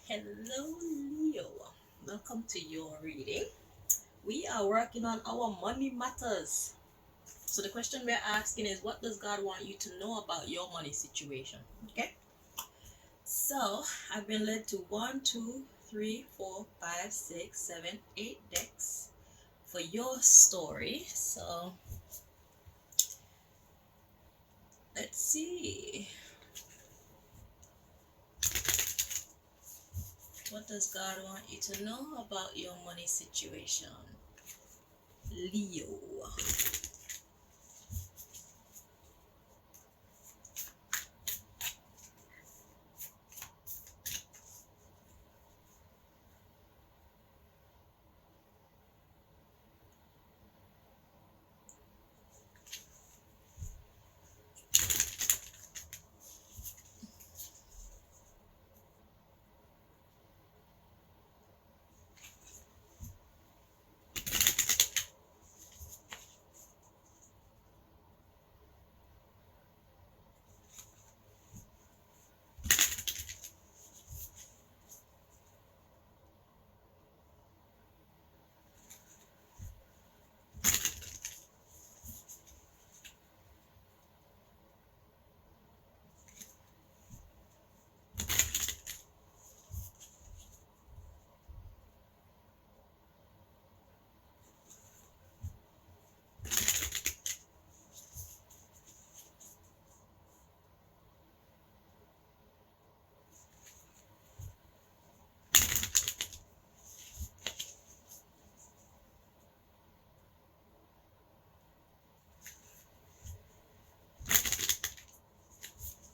Hello, Leo. Welcome to your reading. We are working on our money matters. So, the question we're asking is what does God want you to know about your money situation? Okay. So, I've been led to 1, 2, 3, 4, 5, 6, 7, 8 decks for your story. So, let's see. What does God want you to know about your money situation? Leo.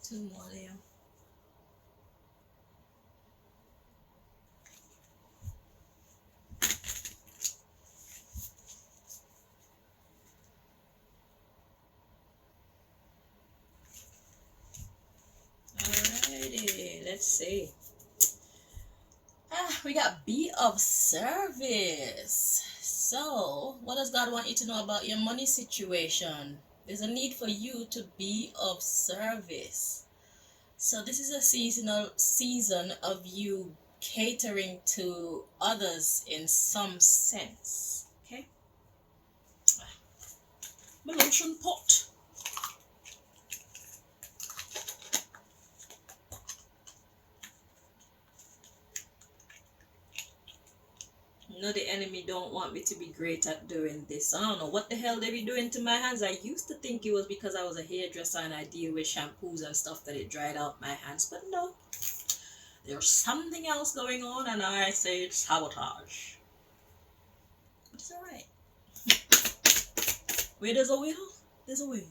Two more, Leo. Alrighty, let's see. We got be of service. So, what does God want you to know about your money situation? There's a need for you to be of service. So, this is a season of you catering to others in some sense. Okay? My lotion pot. No, the enemy don't want me to be great at doing this. I don't know what the hell they be doing to my hands. I used to think it was because I was a hairdresser and I deal with shampoos and stuff that it dried out my hands, but no. There's something else going on and I say it's sabotage. But it's alright. Where there's a will, there's a way.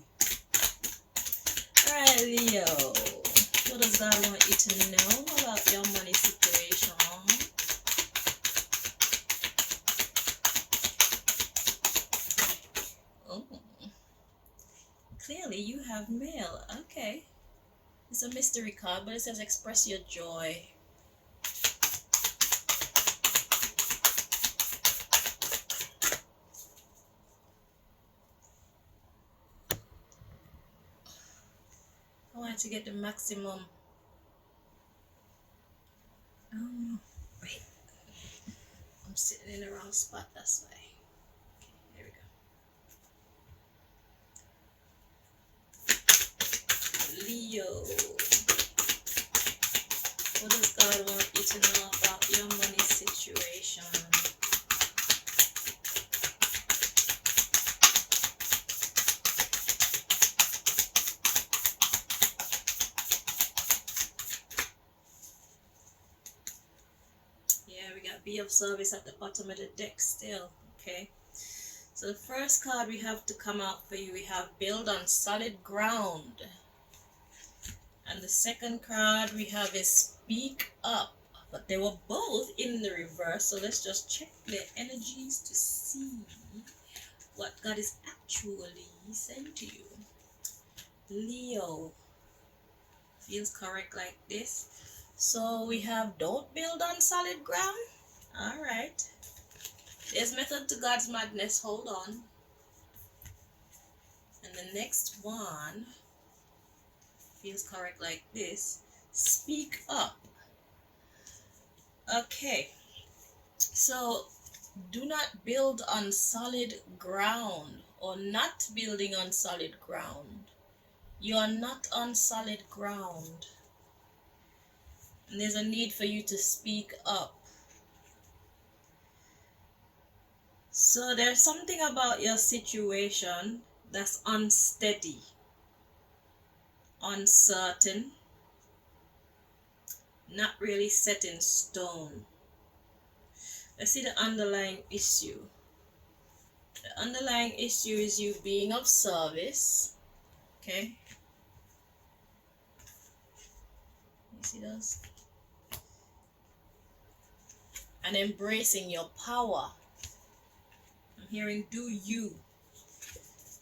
Alright, Leo. What does God want you to know about your money situation? Oh. Clearly you have mail. Okay. It's a mystery card, but it says express your joy. I want to get the maximum. Oh, wait. I'm sitting in the wrong spot, that's why. Okay, here we go. Leo. What does God want you to know about your money situation? Yeah, we got be of service at the bottom of the deck still. Okay. So the first card we have to come out for you, we have build on solid ground. And the second card we have is speak up. But they were both in the reverse, so let's just check the energies to see what God is actually saying to you. Leo feels correct like this. So we have don't build on solid ground. Alright. There's method to God's madness. Hold on. And the next one feels correct like this. Speak up. Okay, so do not build on solid ground, or not building on solid ground. You are not on solid ground. And there's a need for you to speak up. So there's something about your situation that's unsteady, uncertain, not really set in stone. Let's see the underlying issue. The underlying issue is you being of service. Okay? You see those? And embracing your power. I'm hearing do you.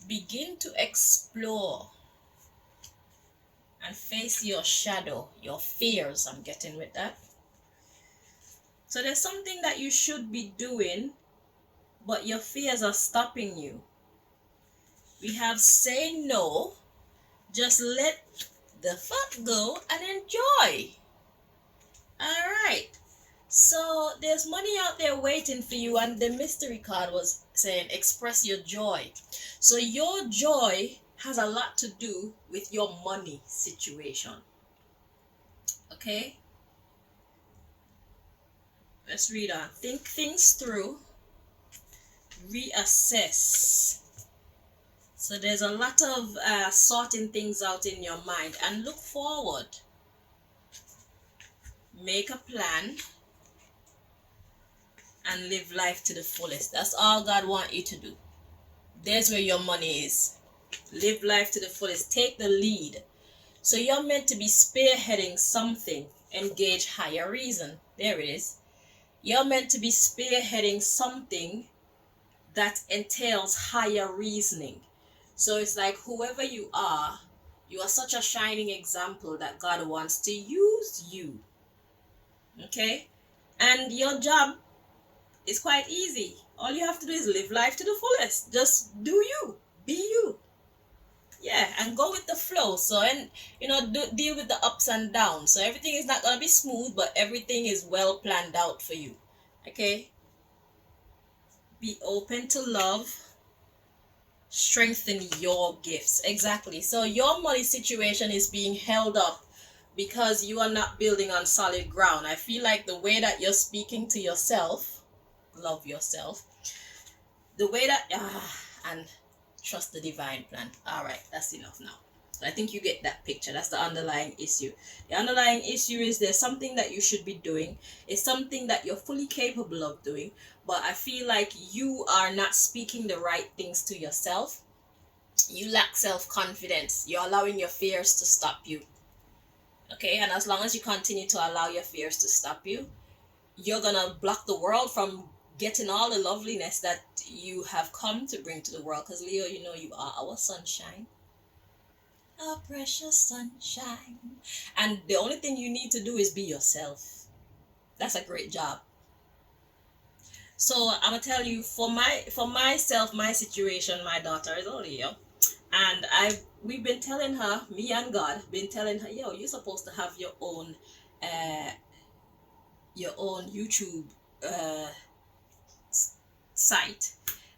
Begin to explore and face your shadow, your fears. I'm getting with that. So there's something that you should be doing, but your fears are stopping you. We have say no, just let the fuck go and enjoy. All right. So there's money out there waiting for you, and the mystery card was saying express your joy. So your joy has a lot to do with your money situation. Okay? Let's read on. Think things through. Reassess. So there's a lot of sorting things out in your mind, and look forward. Make a plan and live life to the fullest. That's all God wants you to do. There's where your money is. Live life to the fullest. Take the lead. So you're meant to be spearheading something. Engage higher reason. There it is. You're meant to be spearheading something that entails higher reasoning. So it's like whoever you are such a shining example that God wants to use you. Okay? And your job is quite easy. All you have to do is live life to the fullest. Just do you. Be you. Yeah, and go with the flow. So, and deal with the ups and downs. So everything is not gonna be smooth, but everything is well planned out for you. Okay? Be open to love. Strengthen your gifts. Exactly. So your money situation is being held up because you are not building on solid ground. I feel like the way that you're speaking to yourself, love yourself, the way that and trust the divine plan. All right, that's enough now. So I think you get that picture. That's the underlying issue. The underlying issue is there's something that you should be doing. It's something that you're fully capable of doing, but I feel like you are not speaking the right things to yourself. You lack self-confidence. You're allowing your fears to stop you. Okay, and as long as you continue to allow your fears to stop you, you're gonna block the world from getting all the loveliness that you have come to bring to the world. Because Leo, you are our sunshine, our precious sunshine, and the only thing you need to do is be yourself. That's a great job. So I'm gonna tell you, for myself, my situation, my daughter is a Leo, and we've been telling her, me and God been telling her, yo, you're supposed to have your own YouTube site.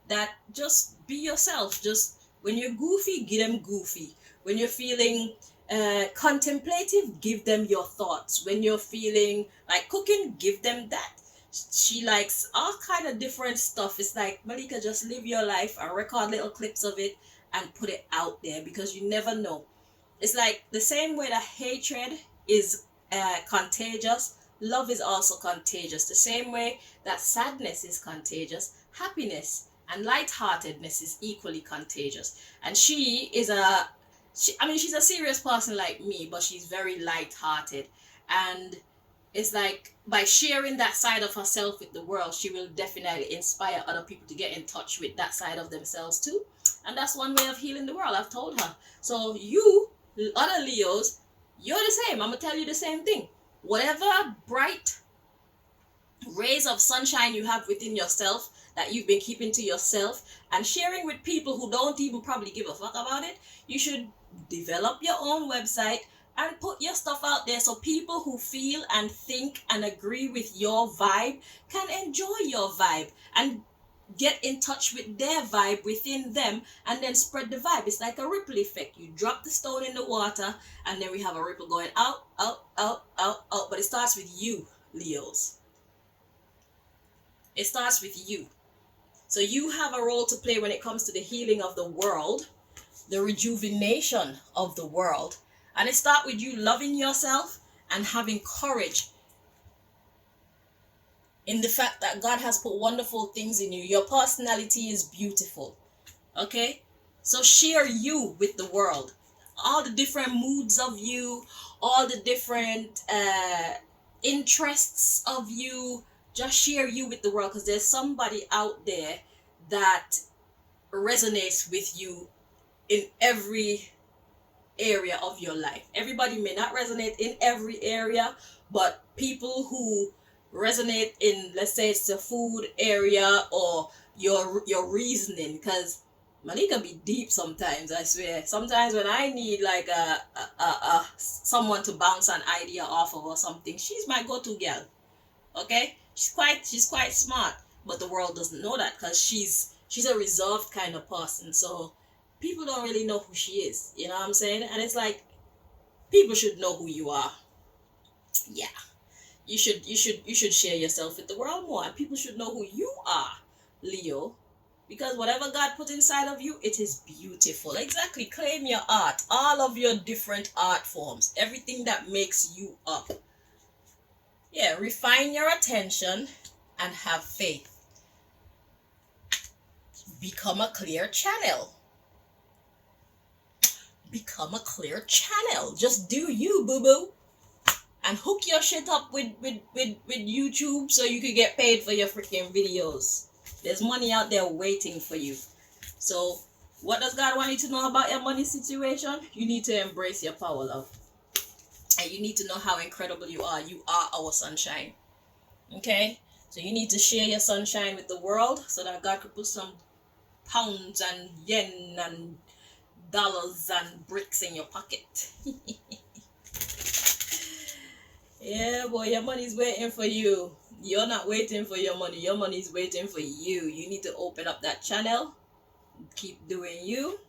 That just be yourself. Just when you're goofy, give them goofy. When you're feeling contemplative, give them your thoughts. When you're feeling like cooking, give them that. She likes all kind of different stuff. It's like, Malika, just live your life and record little clips of it and put it out there, because you never know. It's like the same way that hatred is contagious, love is also contagious. The same way that sadness is contagious, happiness and lightheartedness is equally contagious. And she's a serious person like me, but she's very lighthearted. And it's like by sharing that side of herself with the world, she will definitely inspire other people to get in touch with that side of themselves too. And that's one way of healing the world, I've told her. So you, other Leos, you're the same. I'm going to tell you the same thing. Whatever bright rays of sunshine you have within yourself that you've been keeping to yourself and sharing with people who don't even probably give a fuck about it, you should develop your own website, and put your stuff out there so people who feel and think and agree with your vibe can enjoy your vibe and get in touch with their vibe within them and then spread the vibe. It's like a ripple effect. You drop the stone in the water and then we have a ripple going out, out, out, out, out. But it starts with you, Leos. It starts with you. So you have a role to play when it comes to the healing of the world, the rejuvenation of the world. And it starts with you loving yourself and having courage in the fact that God has put wonderful things in you. Your personality is beautiful. Okay? So share you with the world. All the different moods of you, all the different interests of you. Just share you with the world because there's somebody out there that resonates with you in every area of your life. Everybody may not resonate in every area, but people who resonate in, let's say it's the food area or your reasoning, because money can be deep sometimes. I swear, sometimes when I need like a someone to bounce an idea off of or something, she's my go-to girl. Okay, she's quite smart, but the world doesn't know that because she's a reserved kind of person. So people don't really know who she is, you know what I'm saying? And it's like people should know who you are. Yeah, you should share yourself with the world more, and people should know who you are, Leo, because whatever God put inside of you, it is beautiful. Exactly. Claim your art, all of your different art forms, everything that makes you up. Yeah, refine your attention and have faith. Become a clear channel. Become a clear channel. Just do you, boo-boo. And hook your shit up with YouTube so you can get paid for your freaking videos. There's money out there waiting for you. So what does God want you to know about your money situation? You need to embrace your power, love. And you need to know how incredible you are. You are our sunshine. Okay? So you need to share your sunshine with the world so that God could put some pounds and yen and dollars and bricks in your pocket. Yeah, boy, your money's waiting for you. You're not waiting for your money. Your money's waiting for you. You need to open up that channel, keep doing you,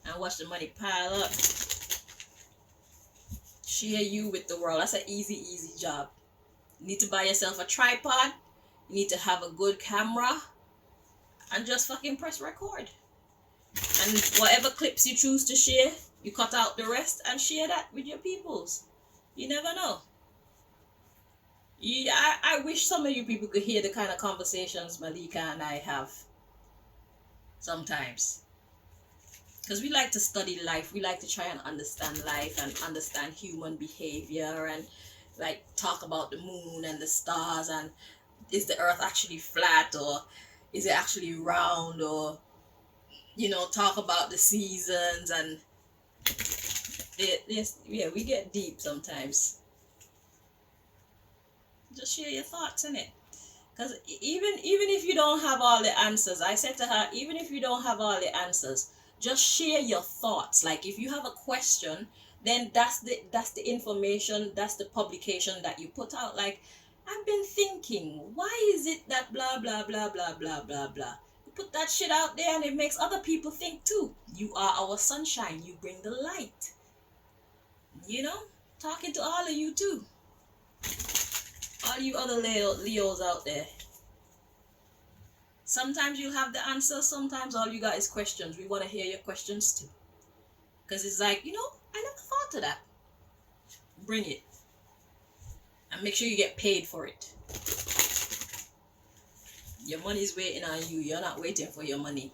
and watch the money pile up. Share you with the world. That's an easy job. You need to buy yourself a tripod. You need to have a good camera. And just fucking press record. And whatever clips you choose to share, you cut out the rest and share that with your peoples. You never know. I wish some of you people could hear the kind of conversations Malika and I have sometimes. Because we like to study life. We like to try and understand life and understand human behavior and like talk about the moon and the stars and is the earth actually flat or is it actually round, or talk about the seasons and we get deep sometimes. Just share your thoughts in it, because even if you don't have all the answers, I said to her, even if you don't have all the answers, just share your thoughts. Like if you have a question, then that's the information, that's the publication that you put out. Like, I've been thinking, why is it that blah blah blah blah blah blah blah. You put that shit out there and it makes other people think too. You are our sunshine. You bring the light. Talking to all of you too. All you other Leos out there. Sometimes you'll have the answers. Sometimes all you got is questions. We want to hear your questions too. Because it's like, I never thought of that. Bring it. And make sure you get paid for it. Your money's waiting on you. You're not waiting for your money.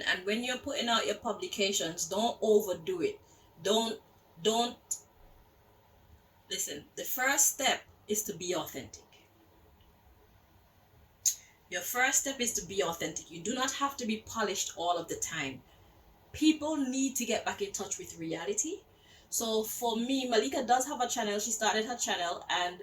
And when you're putting out your publications, don't overdo it. Don't listen. The first step is to be authentic. Your first step is to be authentic. You do not have to be polished all of the time. people need to get back in touch with reality. So for me, Malika does have a channel. She started her channel, and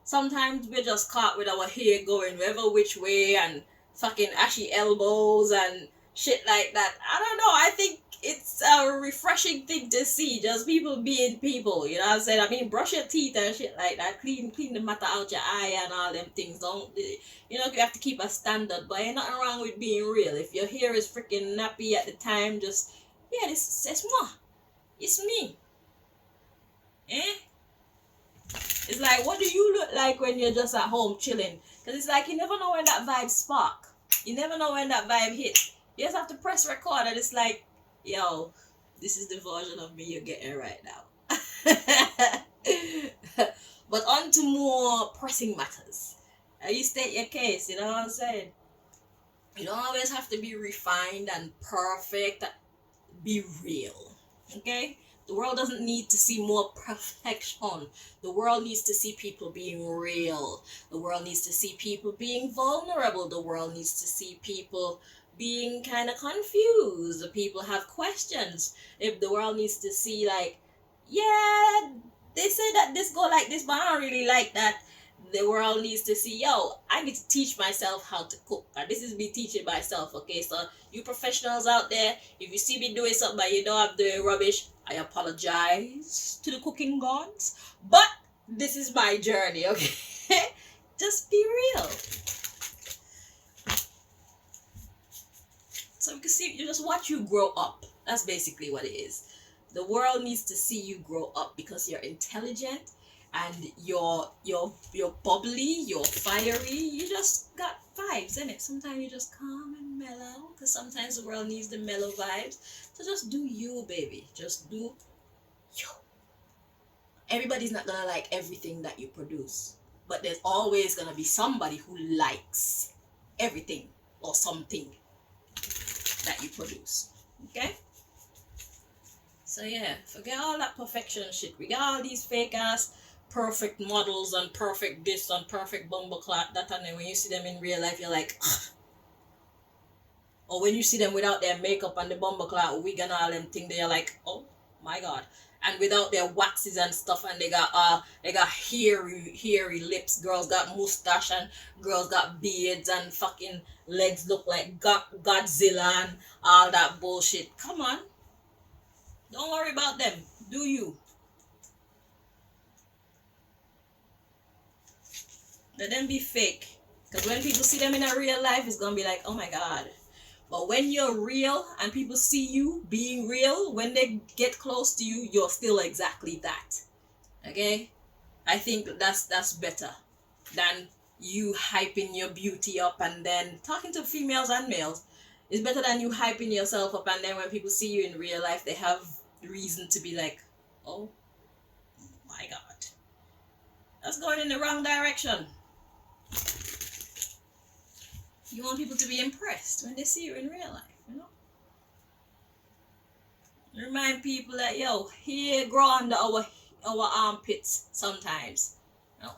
sometimes we're just caught with our hair going wherever which way and fucking ashy elbows and shit like that. I don't know. I think it's a refreshing thing to see, just people being people. You know what I'm saying? I mean, brush your teeth and shit like that. Clean the matter out your eye and all them things. Don't you know? You have to keep a standard, but ain't nothing wrong with being real. If your hair is freaking nappy at the time, just yeah, this it's moi, it's me. Eh? It's like, what do you look like when you're just at home chilling? Because it's like you never know when that vibe spark. You never know when that vibe hit. You just have to press record, and it's like, yo, this is the version of me you're getting right now. But on to more pressing matters. You state your case, you know what I'm saying? You don't always have to be refined and perfect. Be real. Okay? The world doesn't need to see more perfection. The world needs to see people being real. The world needs to see people being vulnerable. The world needs to see people being kind of confused. The people have questions. If the world needs to see like, yeah, they say that this go like this, but I don't really like that. The world needs to see, yo, I need to teach myself how to cook. And this is me teaching myself, okay? So you professionals out there, if you see me doing something but you know I'm doing rubbish, I apologize to the cooking gods. But this is my journey, okay? Just be real. So you can see, you just watch you grow up. That's basically what it is. The world needs to see you grow up because you're intelligent and you're bubbly, you're fiery. You just got vibes, innit? Sometimes you just calm and mellow because sometimes the world needs the mellow vibes. So just do you, baby. Just do you. Everybody's not gonna like everything that you produce, but there's always gonna be somebody who likes everything or something that you produce. Okay? So yeah, forget all that perfection shit. We got all these fake ass perfect models and perfect this and perfect bumbleclot that, and then when you see them in real life you're like ugh. Or when you see them without their makeup and the bumbleclot wig and all them thing, they're like, oh my god. And without their waxes and stuff, and they got hairy lips. Girls got mustache and girls got beards and fucking legs look like Godzilla and all that bullshit. Come on. Don't worry about them. Do you? Let them be fake. Because when people see them in a real life, it's going to be like, oh my god. But when you're real and people see you being real, when they get close to you, you're still exactly that. Okay? I think that's better than you hyping your beauty up and then talking to females and males. It's better than you hyping yourself up and then when people see you in real life, they have reason to be like, oh my god. That's going in the wrong direction. You want people to be impressed when they see you in real life, you know? Remind people that, yo, hair grow under our armpits sometimes. You know?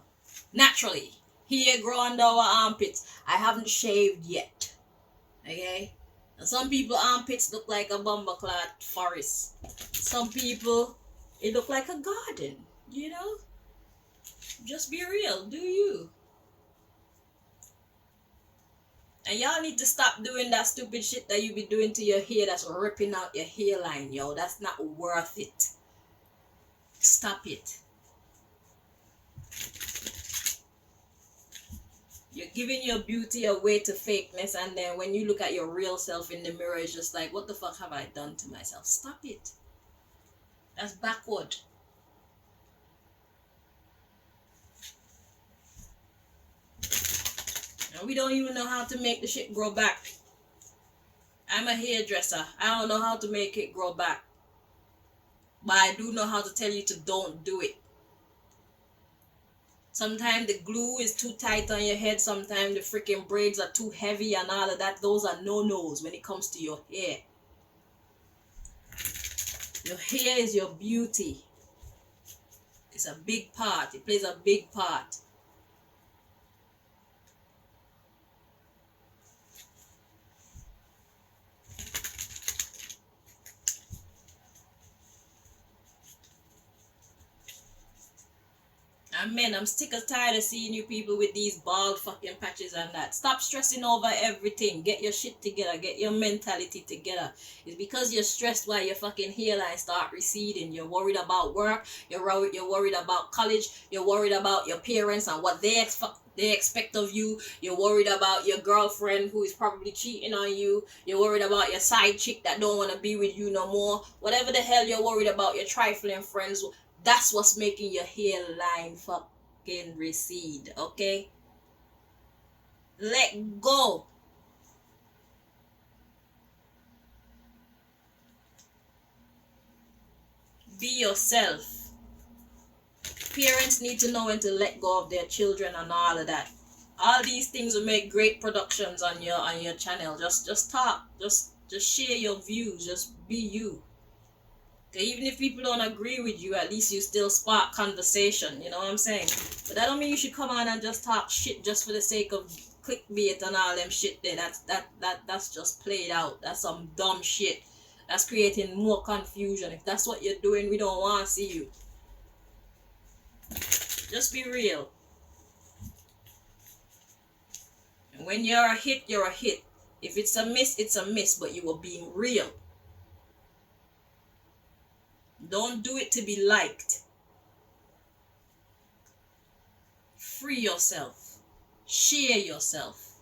Naturally. Hair grow under our armpits. I haven't shaved yet. Okay? And some people armpits look like a bumbleclad forest. Some people, it look like a garden, you know? Just be real. Do you? And y'all need to stop doing that stupid shit that you be doing to your hair that's ripping out your hairline, yo. That's not worth it. Stop it. You're giving your beauty away to fakeness, and then when you look at your real self in the mirror, it's just like, what the fuck have I done to myself? Stop it. That's backward. And we don't even know how to make the shit grow back. I'm a hairdresser. I don't know how to make it grow back. But I do know how to tell you to don't do it. Sometimes the glue is too tight on your head. Sometimes the freaking braids are too heavy and all of that. Those are no-nos when it comes to your hair. Your hair is your beauty. It's a big part. It plays a big part. And men, I'm sick and tired of seeing you people with these bald fucking patches and that. Stop stressing over everything. Get your shit together. Get your mentality together. It's because you're stressed why your fucking hairline start receding. You're worried about work. You're worried about college. You're worried about your parents and what they expect of you. You're worried about your girlfriend who is probably cheating on you. You're worried about your side chick that don't want to be with you no more. Whatever the hell you're worried about, your trifling friends. That's what's making your hairline fucking recede, okay? Let go. Be yourself. Parents need to know when to let go of their children and all of that. All these things will make great productions on your channel. Just talk. Just share your views. Just be you. Okay, even if people don't agree with you, at least you still spark conversation. You know what I'm saying? But that don't mean you should come on and just talk shit just for the sake of clickbait and all them shit there. That's just played out. That's some dumb shit. That's creating more confusion. If that's what you're doing, we don't want to see you. Just be real. And when you're a hit, you're a hit. If it's a miss, it's a miss. But you were being real. Don't do it to be liked. Free yourself. Share yourself.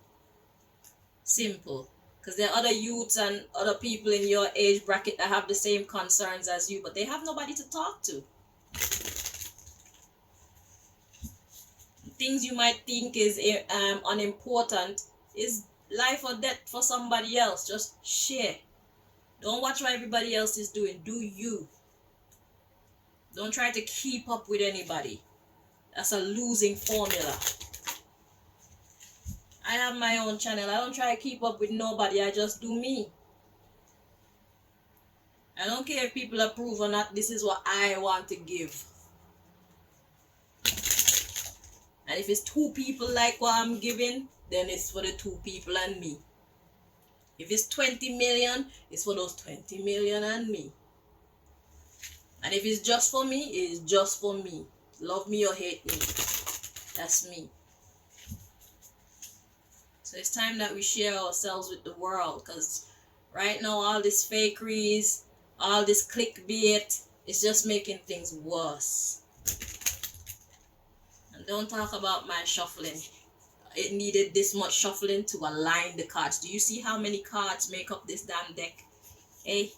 Simple. Because there are other youths and other people in your age bracket that have the same concerns as you, but they have nobody to talk to. Things you might think is unimportant is life or death for somebody else. Just share. Don't watch what everybody else is doing. Do you. Don't try to keep up with anybody. That's a losing formula. I have my own channel. I don't try to keep up with nobody. I just do me. I don't care if people approve or not. This is what I want to give. And if it's 2 people like what I'm giving, then it's for the 2 people and me. If it's 20 million, it's for those 20 million and me. And if it's just for me, it is just for me. Love me or hate me. That's me. So it's time that we share ourselves with the world. Because right now, all this fakeries, all this clickbait, is just making things worse. And don't talk about my shuffling. It needed this much shuffling to align the cards. Do you see how many cards make up this damn deck? Hey?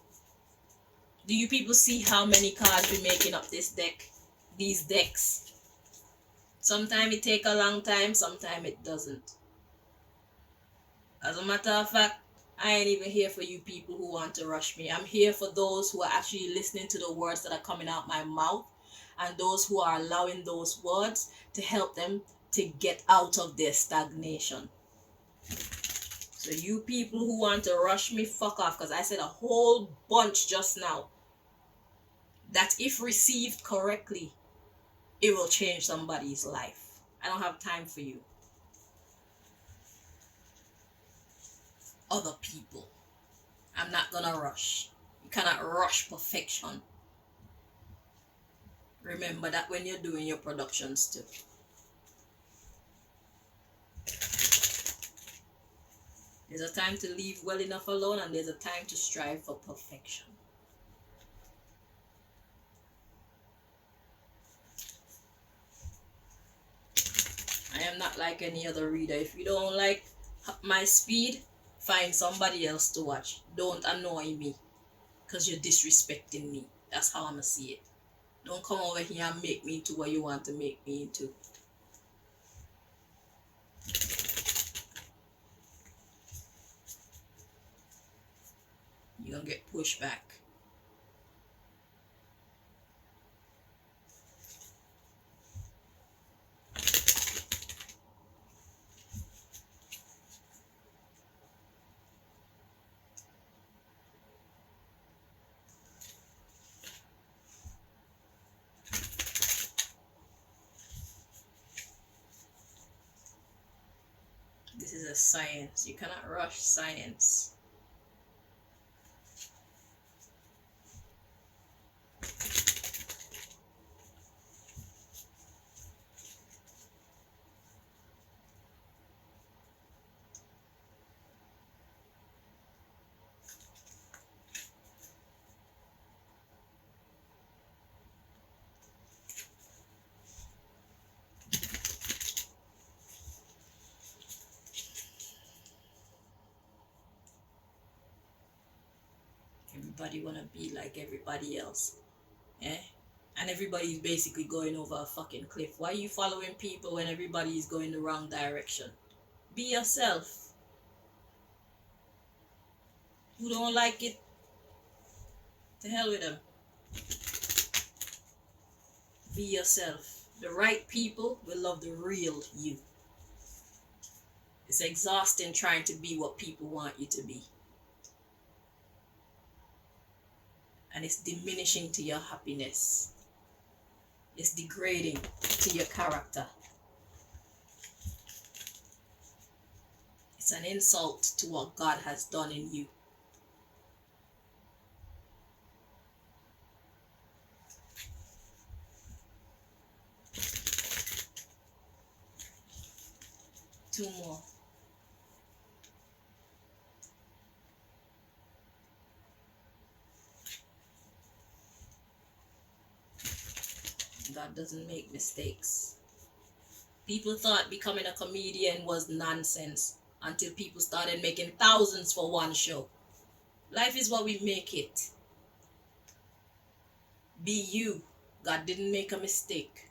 Do you people see how many cards be making up this deck? These decks. Sometimes it take a long time, sometimes it doesn't. As a matter of fact, I ain't even here for you people who want to rush me. I'm here for those who are actually listening to the words that are coming out my mouth, and those who are allowing those words to help them to get out of their stagnation. So you people who want to rush me, fuck off, because I said a whole bunch just now that if received correctly, it will change somebody's life. I don't have time for you. Other people. I'm not gonna rush. You cannot rush perfection. Remember that when you're doing your productions too. There's a time to leave well enough alone, and there's a time to strive for perfection. I am not like any other reader. If you don't like my speed, find somebody else to watch. Don't annoy me, because you're disrespecting me. That's how I'm going to see it. Don't come over here and make me into what you want to make me into. You're going to get pushed back. This is a science. You cannot rush science. everybody wanna be like everybody else. Eh? And everybody's basically going over a fucking cliff. Why are you following people when everybody is going the wrong direction? Be yourself. Who don't like it, to hell with them. Be yourself. The right people will love the real you. It's exhausting trying to be what people want you to be. And it's diminishing to your happiness. It's degrading to your character. It's an insult to what God has done in you. Two more. God doesn't make mistakes. People thought becoming a comedian was nonsense until people started making thousands for one show. Life is what we make it. Be you. God didn't make a mistake.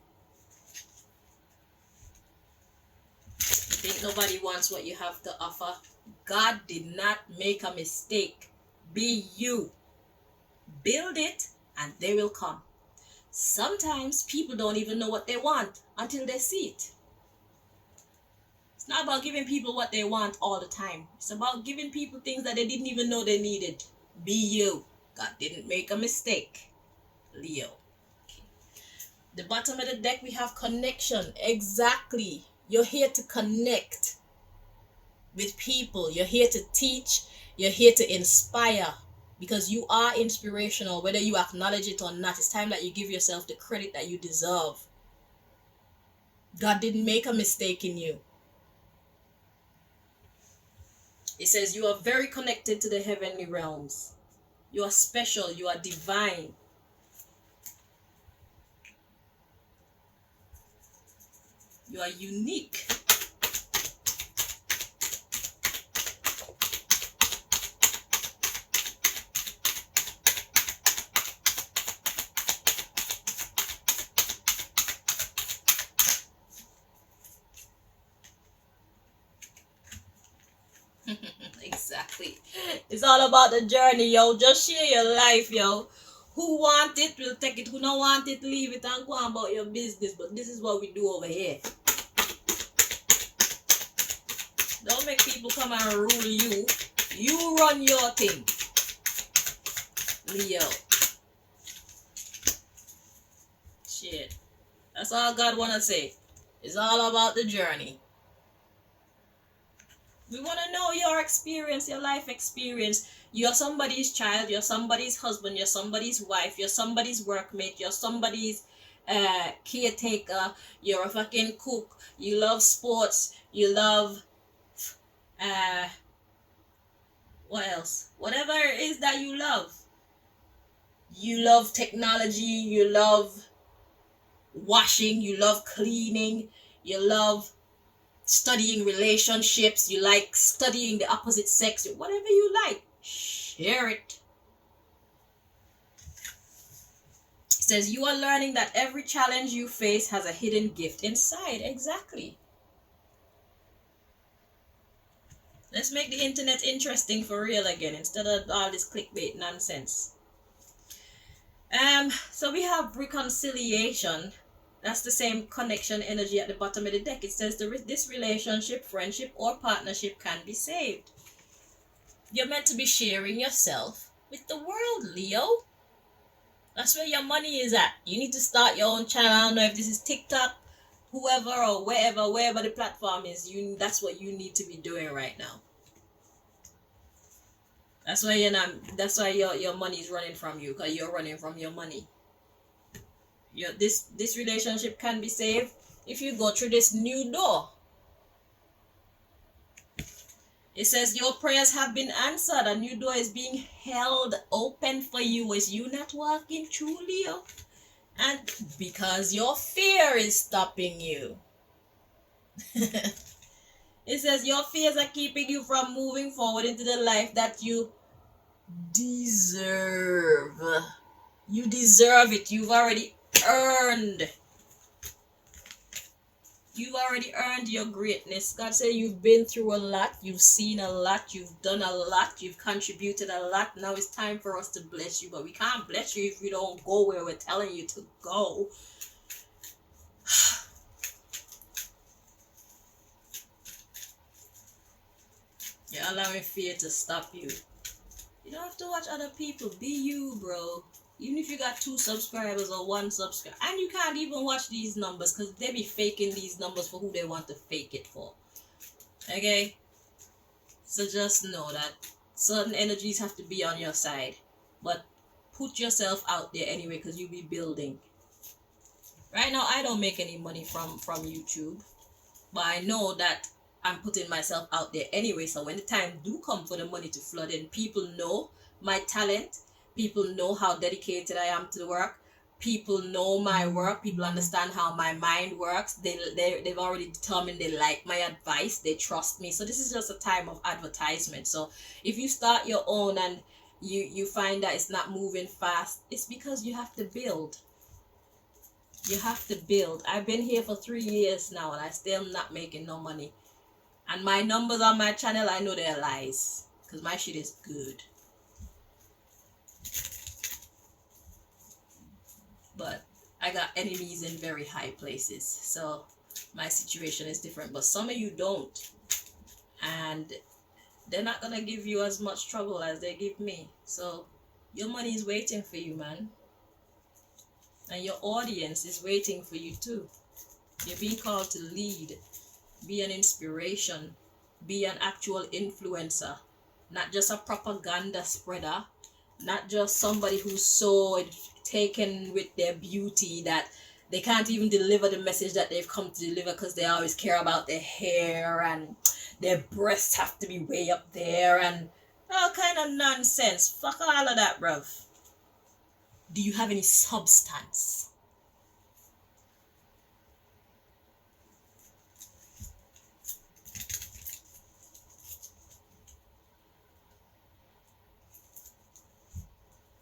You think nobody wants what you have to offer? God did not make a mistake. Be you. Build it and they will come. Sometimes people don't even know what they want until they see it. It's not about giving people what they want all the time. It's about giving people things that they didn't even know they needed. Be you. God didn't make a mistake. Leo. Okay. The bottom of the deck, we have connection. Exactly. You're here to connect with people. You're here to teach. You're here to inspire. Because you are inspirational, whether you acknowledge it or not. It's time that you give yourself the credit that you deserve. God didn't make a mistake in you. It says you are very connected to the heavenly realms. You are special. You are divine. You are unique. Exactly. It's all about the journey, yo. Just share your life, yo. Who want it will take it. Who don't want it, leave it and go on about your business. But this is what we do over here. Don't make people come and rule you. You run your thing. Leo. Shit. That's all God wanna say. It's all about the journey. We want to know your experience, your life experience. You're somebody's child, you're somebody's husband, you're somebody's wife, you're somebody's workmate, you're somebody's caretaker, you're a fucking cook, you love sports, you love what else? Whatever it is that you love. You love technology, you love washing, you love cleaning, you love studying relationships, you like studying the opposite sex, whatever you like, share it. It says you are learning that every challenge you face has a hidden gift inside. Exactly. Let's make the internet interesting for real again instead of all this clickbait nonsense. So we have reconciliation. That's the same connection energy at the bottom of the deck. It says this relationship, friendship, or partnership can be saved. You're meant to be sharing yourself with the world, Leo. That's where your money is at. You need to start your own channel. I don't know if this is TikTok, whoever or wherever the platform is. That's what you need to be doing right now. That's why you're not. That's why your money is running from you, because you're running from your money. This relationship can be saved if you go through this new door. It says your prayers have been answered. A new door is being held open for you. Is you not walking through, Leo? And because your fear is stopping you. It says your fears are keeping you from moving forward into the life that you deserve. You deserve it. Earned. You've already earned your greatness. God said you've been through a lot, you've seen a lot, you've done a lot, you've contributed a lot. Now it's time for us to bless you, but we can't bless you if we don't go where we're telling you to go. You're allowing fear to stop you. You don't have to watch other people. Be you, bro. Even if you got 2 subscribers or 1 subscriber, and you can't even watch these numbers because they be faking these numbers for who they want to fake it for. Okay? So just know that certain energies have to be on your side. But put yourself out there anyway because you'll be building. Right now, I don't make any money from YouTube. But I know that I'm putting myself out there anyway. So when the time do come for the money to flood in, people know my talent. People know how dedicated I am to the work. People know my work. People understand how my mind works. They've already determined they like my advice. They trust me. So this is just a time of advertisement. So if you start your own and you find that it's not moving fast, it's because you have to build. You have to build. I've been here for 3 years now and I still not making no money. And my numbers on my channel, I know they're lies. Because my shit is good. But I got enemies in very high places. So my situation is different. But some of you don't. And they're not going to give you as much trouble as they give me. So your money is waiting for you, man. And your audience is waiting for you too. You're being called to lead. Be an inspiration. Be an actual influencer. Not just a propaganda spreader. Not just somebody who's so taken with their beauty that they can't even deliver the message that they've come to deliver because they always care about their hair and their breasts have to be way up there and all kind of nonsense. Fuck all of that, bruv. Do you have any substance?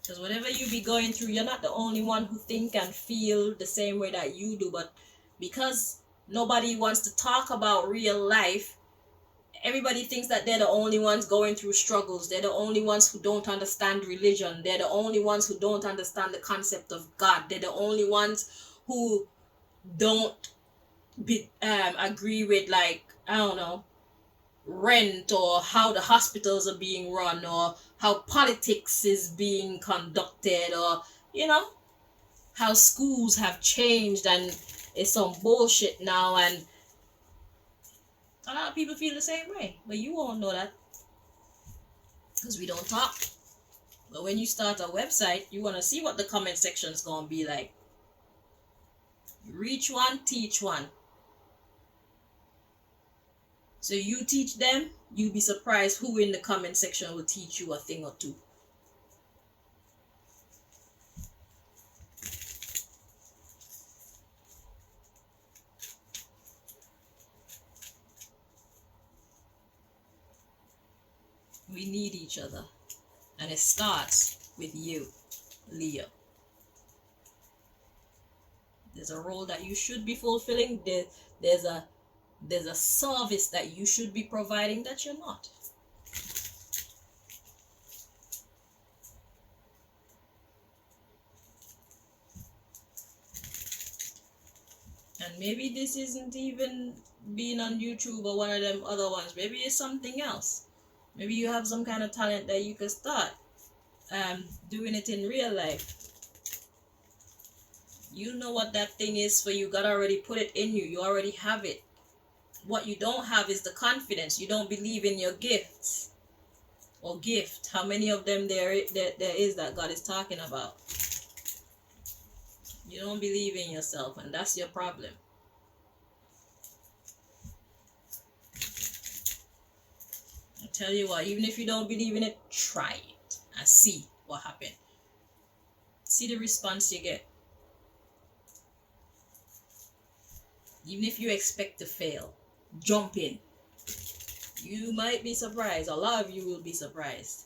Because whatever you be going through, you're not the only one who think and feel the same way that you do. But because nobody wants to talk about real life, everybody thinks that they're the only ones going through struggles. They're the only ones who don't understand religion. They're the only ones who don't understand the concept of God. They're the only ones who don't agree with, like, I don't know, rent or how the hospitals are being run or how politics is being conducted or how schools have changed and it's some bullshit now, and a lot of people feel the same way, but you won't know that because we don't talk. But when you start a website, you want to see what the comment section is going to be like. Reach one, teach one. So you teach them, you'll be surprised who in the comment section will teach you a thing or two. We need each other. And it starts with you, Leo. There's a role that you should be fulfilling. There's a service that you should be providing that you're not. And maybe this isn't even being on YouTube or one of them other ones. Maybe it's something else. Maybe you have some kind of talent that you could start doing it in real life. You know what that thing is for you. God already put it in you. You already have it. What you don't have is the confidence. You don't believe in your gifts or gift. How many of them there is that God is talking about? You don't believe in yourself, and that's your problem. I tell you what, even if you don't believe in it, try it and see what happens. See the response you get. Even if you expect to fail, jump in. You might be surprised. A lot of you will be surprised.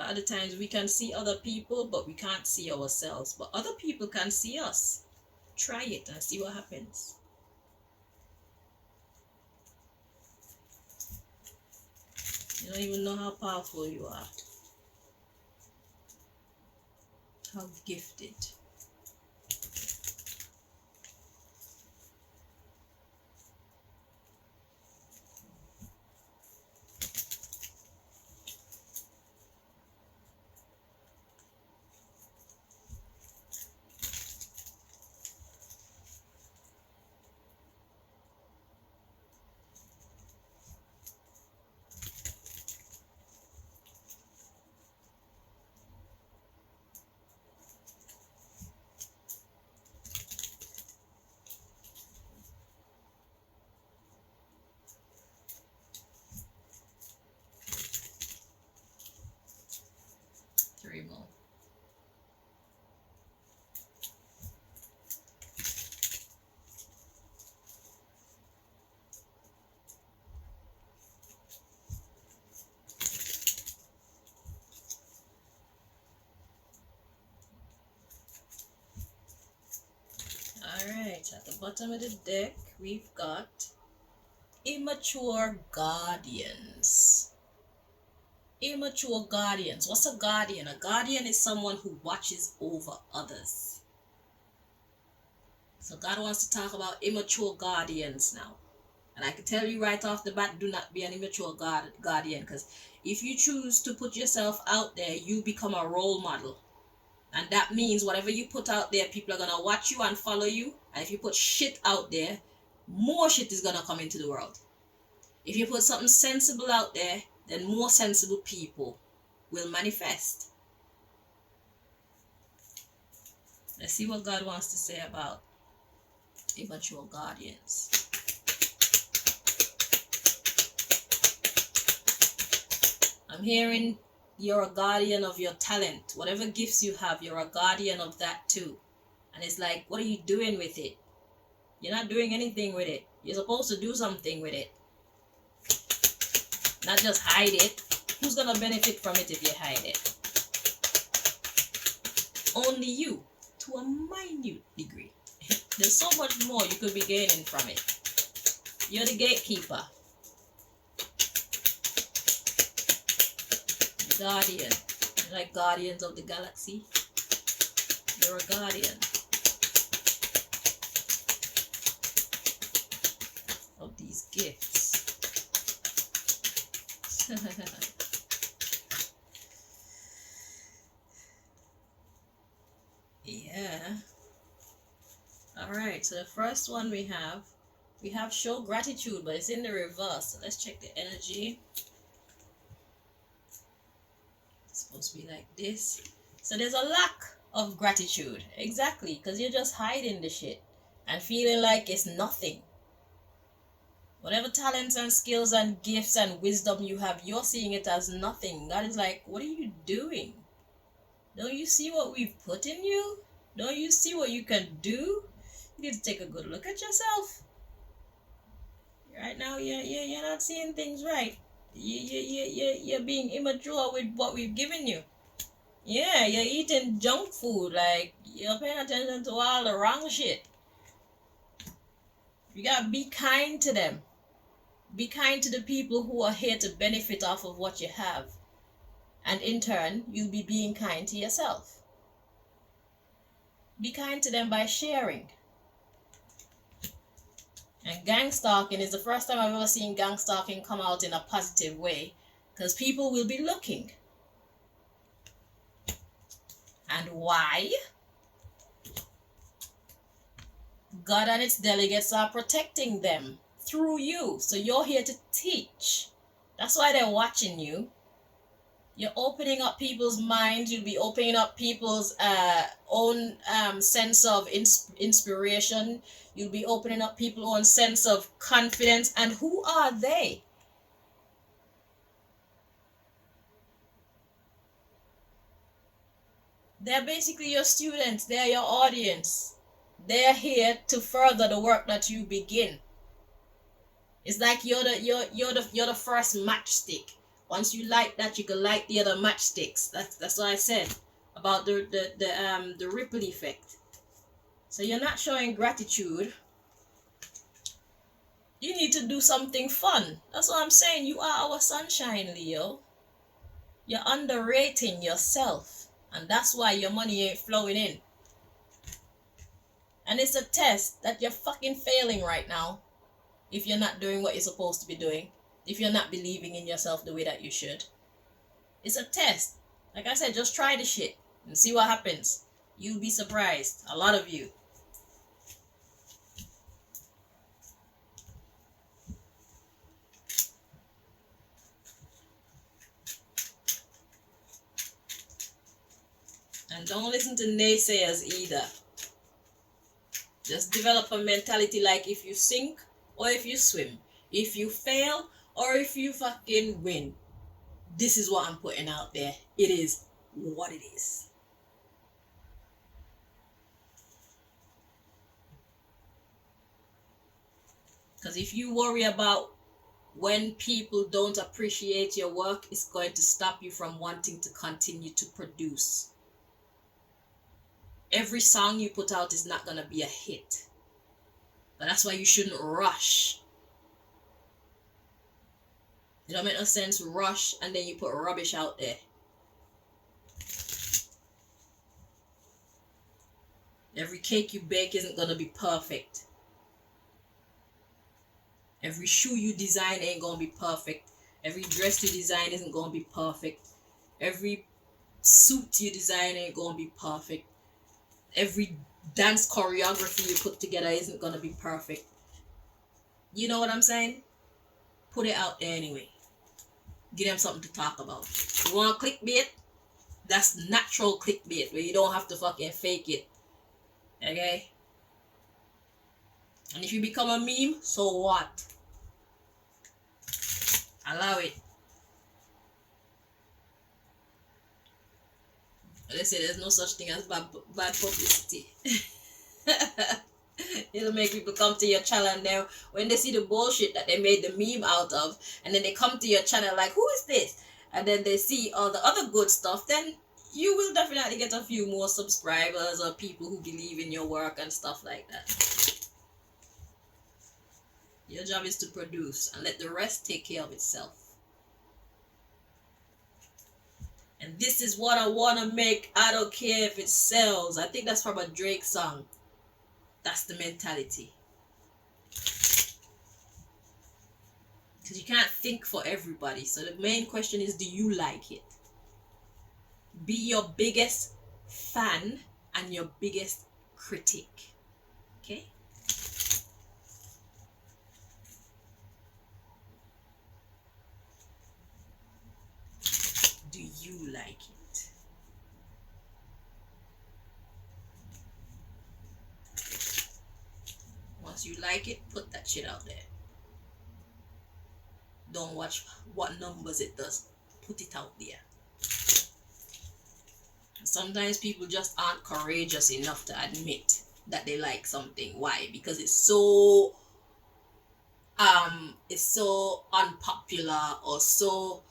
lot of the times we can see other people, but we can't see ourselves. But other people can see us. Try it and see what happens. You don't even know how powerful you are. How gifted. Three more. Alright, at the bottom of the deck, we've got immature guardians. Immature guardians. What's a guardian? A guardian is someone who watches over others. So God wants to talk about immature guardians now. And I can tell you right off the bat, do not be an immature guardian, because if you choose to put yourself out there, you become a role model. And that means whatever you put out there, people are going to watch you and follow you. And if you put shit out there, more shit is going to come into the world. If you put something sensible out there, then more sensible people will manifest. Let's see what God wants to say about immature guardians. I'm hearing you're a guardian of your talent. Whatever gifts you have, you're a guardian of that too. And it's like, what are you doing with it? You're not doing anything with it. You're supposed to do something with it. Not just hide it. Who's going to benefit from it if you hide it? Only you, to a minute degree. There's so much more you could be gaining from it. You're the gatekeeper. Guardian. You're like Guardians of the Galaxy. You're a guardian of these gifts. Yeah. Alright, so the first one we have show gratitude, but it's in the reverse. So let's check the energy. It's supposed to be like this. So there's a lack of gratitude. Exactly, because you're just hiding the shit and feeling like it's nothing. Whatever talents and skills and gifts and wisdom you have, you're seeing it as nothing. God is like, what are you doing? Don't you see what we've put in you? Don't you see what you can do? You need to take a good look at yourself. Right now, you're not seeing things right. You're being immature with what we've given you. Yeah, you're eating junk food. Like, you're paying attention to all the wrong shit. You gotta be kind to them. Be kind to the people who are here to benefit off of what you have. And in turn, you'll be being kind to yourself. Be kind to them by sharing. And gang stalking is the first time I've ever seen gang stalking come out in a positive way. Because people will be looking. And why? God and its delegates are protecting them through you. So you're here to teach. That's why they're watching you. You're opening up people's minds. You'll be opening up people's own sense of inspiration. You'll be opening up people's own sense of confidence. And who are they? They're basically your students. They're your audience. They're here to further the work that you begin. It's like you're the first matchstick. Once you light that, you can light the other matchsticks. That's what I said about the ripple effect. So you're not showing gratitude. You need to do something fun. That's what I'm saying. You are our sunshine, Leo. You're underrating yourself. And that's why your money ain't flowing in. And it's a test that you're fucking failing right now. If you're not doing what you're supposed to be doing. If you're not believing in yourself the way that you should. It's a test. Like I said, just try the shit and see what happens. You'll be surprised. A lot of you. And don't listen to naysayers either. Just develop a mentality like if you sink or if you swim. If you fail or if you fucking win. This is what I'm putting out there. It is what it is. Because if you worry about when people don't appreciate your work, it's going to stop you from wanting to continue to produce. Every song you put out is not going to be a hit. But that's why you shouldn't rush. It don't make no sense rush and then you put rubbish out there. Every cake you bake isn't going to be perfect. Every shoe you design ain't going to be perfect. Every dress you design isn't going to be perfect. Every suit you design ain't going to be perfect. Every dance choreography you put together isn't going to be perfect. You know what I'm saying? Put it out there anyway. Give them something to talk about. You want clickbait? That's natural clickbait where you don't have to fucking fake it. Okay? And if you become a meme, so what? Allow it. They say there's no such thing as bad publicity. It'll make people come to your channel and then when they see the bullshit that they made the meme out of, and then they come to your channel like, who is this? And then they see all the other good stuff, then you will definitely get a few more subscribers or people who believe in your work and stuff like that. Your job is to produce and let the rest take care of itself. And this is what I want to make. I don't care if it sells. I think that's from a Drake song. That's the mentality. Because you can't think for everybody. So the main question is, do you like it? Be your biggest fan and your biggest critic. Okay? Do you like it? Once you like it, put that shit out there. Don't watch what numbers it does. Put it out there. Sometimes people just aren't courageous enough to admit that they like something. Why? Because it's so unpopular or so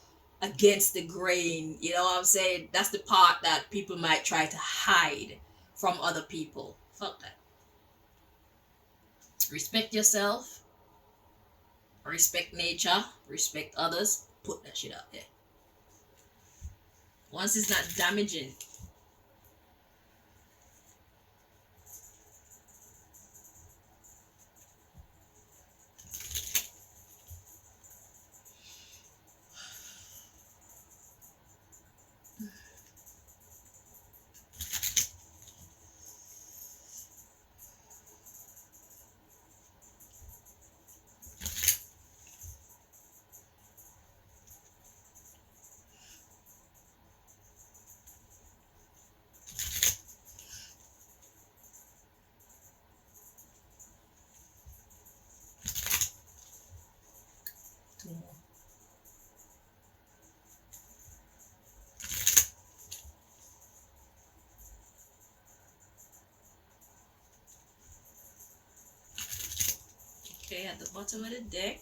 against the grain. You know what I'm saying? That's the part that people might try to hide from other people. Fuck that. Respect yourself. Respect nature. Respect others. Put that shit out there. Once it's not damaging. Okay, at the bottom of the deck,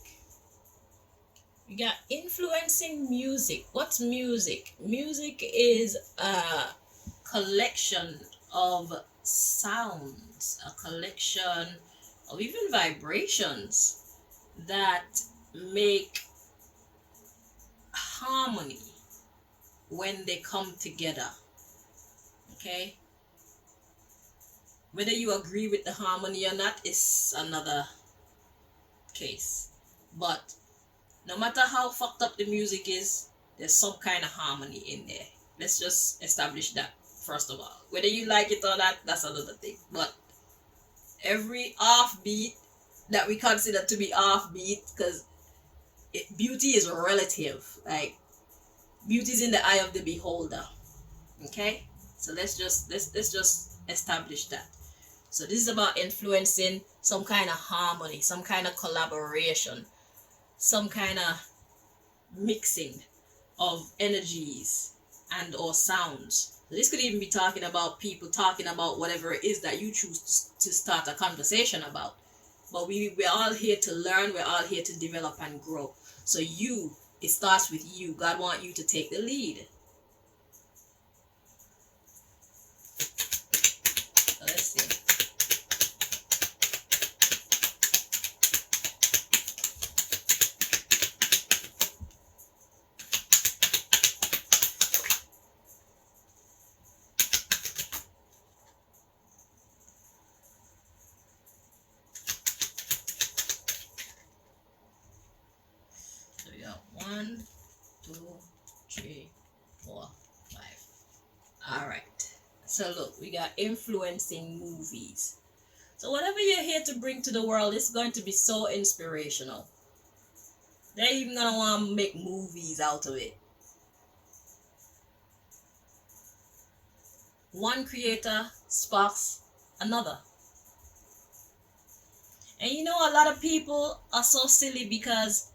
We got influencing music. What's music? Music is a collection of sounds, a collection of even vibrations that make harmony when they come together. Okay? Whether you agree with the harmony or not is another case. But no matter how fucked up the music is, there's some kind of harmony in there. Let's just establish that first of all. Whether you like it or not, that's another thing. But every offbeat that we consider to be offbeat, because beauty is relative. Like, beauty is in the eye of the beholder. Okay, so let's just establish that. So this is about influencing some kind of harmony, some kind of collaboration, some kind of mixing of energies and or sounds. So this could even be talking about people talking about whatever it is that you choose to start a conversation about. But we're all here to learn, we're all here to develop and grow. So it starts with you. God wants you to take the lead. So let's see. So we got 1, 2, 3, 4, 5. All right. So look, we got influencing movies. So whatever you're here to bring to the world is going to be so inspirational. They're even gonna want to make movies out of it. One creator sparks another. And you know, a lot of people are so silly because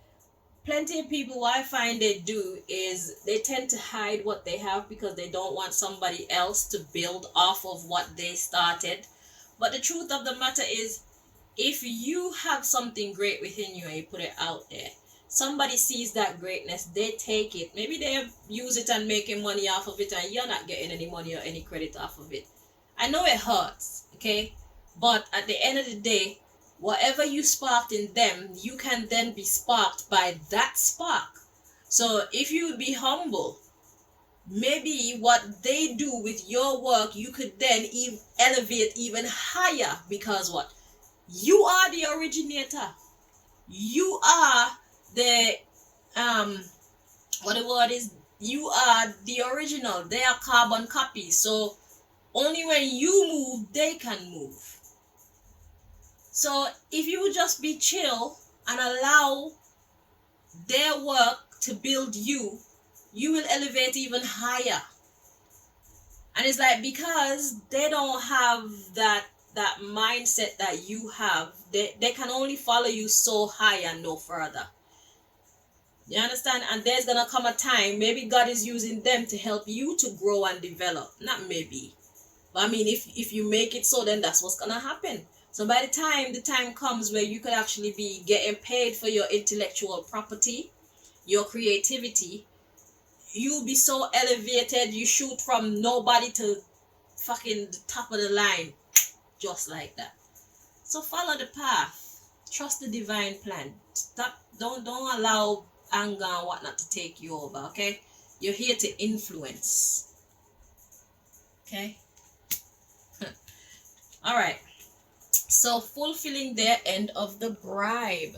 plenty of people, what I find they do is they tend to hide what they have because they don't want somebody else to build off of what they started. But the truth of the matter is, if you have something great within you and you put it out there, somebody sees that greatness, they take it. Maybe they use it and making money off of it, and you're not getting any money or any credit off of it. I know it hurts, okay? But at the end of the day, whatever you sparked in them, you can then be sparked by that spark. So if you would be humble, maybe what they do with your work, you could then elevate even higher, because what? You are the originator. You are the what the word is, you are the original. They are carbon copies. So only when you move, they can move. So if you would just be chill and allow their work to build you, you will elevate even higher. And it's like, because they don't have that mindset that you have, they can only follow you so high and no further. You understand? And there's gonna come a time, maybe God is using them to help you to grow and develop. Not maybe, but I mean, if you make it so, then that's what's gonna happen. So by the time comes where you could actually be getting paid for your intellectual property, your creativity, you'll be so elevated, you shoot from nobody to fucking the top of the line, just like that. So follow the path, trust the divine plan. Stop, don't allow anger and whatnot to take you over. Okay, you're here to influence. Okay. All right. So fulfilling their end of the bribe.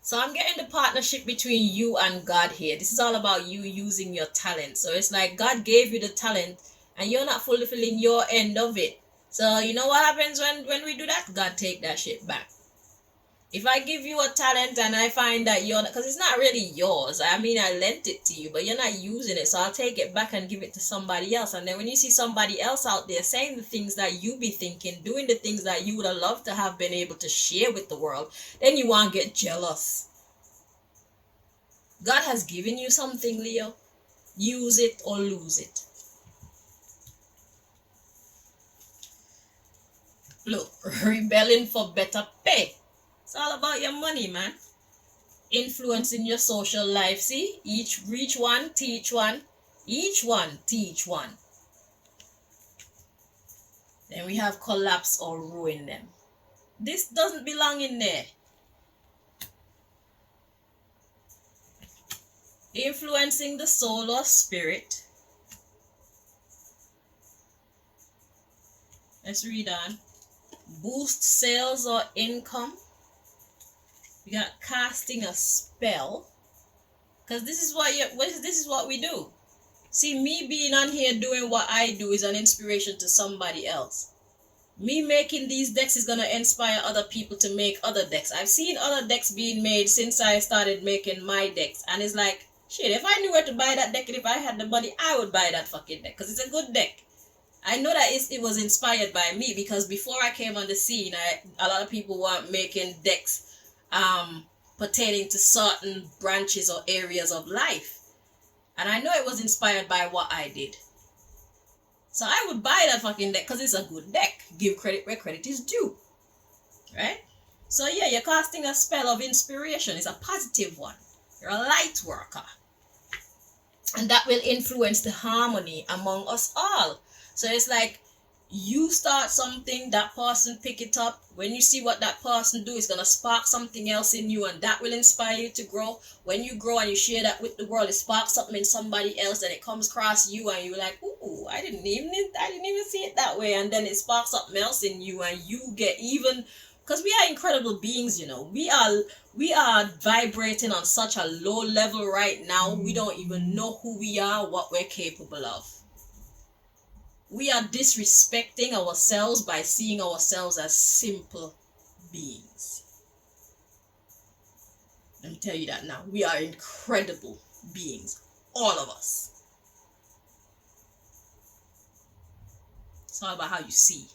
So I'm getting the partnership between you and God here. This is all about you using your talent. So it's like God gave you the talent and you're not fulfilling your end of it. So you know what happens when we do that? God take that shit back. If I give you a talent and I find that you're not, because it's not really yours. I mean, I lent it to you, but you're not using it. So I'll take it back and give it to somebody else. And then when you see somebody else out there saying the things that you be thinking, doing the things that you would have loved to have been able to share with the world, then you want to get jealous. God has given you something, Leo. Use it or lose it. Look, rebelling for better pay. It's all about your money, man. influencing your social life. See, each reach one, teach one, each one, teach one. Then we have collapse or ruin them. This doesn't belong in there. Influencing the soul or spirit. Let's read on. Boost sales or income. We got casting a spell. Because this is what we do. See, me being on here doing what I do is an inspiration to somebody else. Me making these decks is going to inspire other people to make other decks. I've seen other decks being made since I started making my decks. And it's like, shit, if I knew where to buy that deck and if I had the money, I would buy that fucking deck. Because it's a good deck. I know that it was inspired by me because before I came on the scene, a lot of people weren't making decks pertaining to certain branches or areas of life. And I know it was inspired by what I did. So I would buy that fucking deck because it's a good deck. Give credit where credit is due. Right? So yeah, you're casting a spell of inspiration. It's a positive one. You're a light worker. And that will influence the harmony among us all. So it's like you start something, that person pick it up. When you see what that person do, it's going to spark something else in you and that will inspire you to grow. When you grow and you share that with the world, it sparks something in somebody else and it comes across you and you're like, ooh, I didn't even see it that way. And then it sparks something else in you and you get even, because we are incredible beings, you know. We are vibrating on such a low level right now. We don't even know who we are, what we're capable of. We are disrespecting ourselves by seeing ourselves as simple beings. Let me tell you that now. We are incredible beings. All of us. It's all about how you see.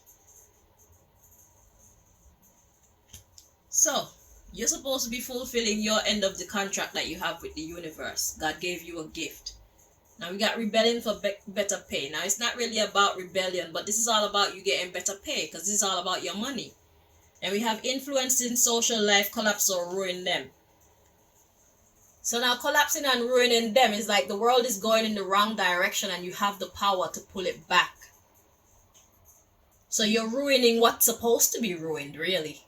So, you're supposed to be fulfilling your end of the contract that you have with the universe. God gave you a gift. Now we got rebellion for better pay. Now it's not really about rebellion, but this is all about you getting better pay because this is all about your money. And we have influence in social life, collapse or ruin them. So now collapsing and ruining them is like the world is going in the wrong direction and you have the power to pull it back. So you're ruining what's supposed to be ruined, really.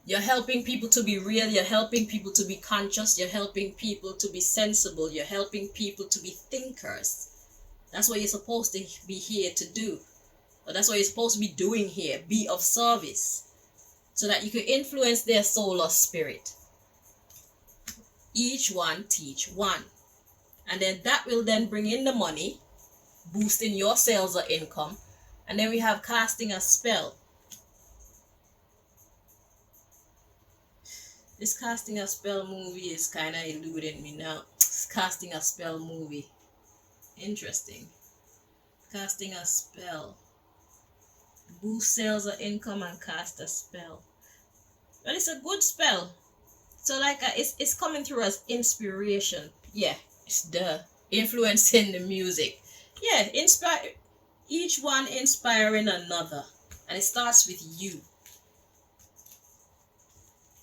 You're helping people to be real. You're helping people to be conscious. You're helping people to be sensible. You're helping people to be thinkers. That's what you're supposed to be here to do. Or that's what you're supposed to be doing here. Be of service. So that you can influence their soul or spirit. Each one teach one. And then that will then bring in the money. Boosting your sales or income. And then we have casting a spell. This casting a spell movie is kind of eluding me now. It's casting a spell movie. Interesting. Casting a spell. Boost sales or income and cast a spell. But it's a good spell. So like it's coming through as inspiration. Yeah, it's the influencing the music. Yeah, inspire. Each one inspiring another. And it starts with you.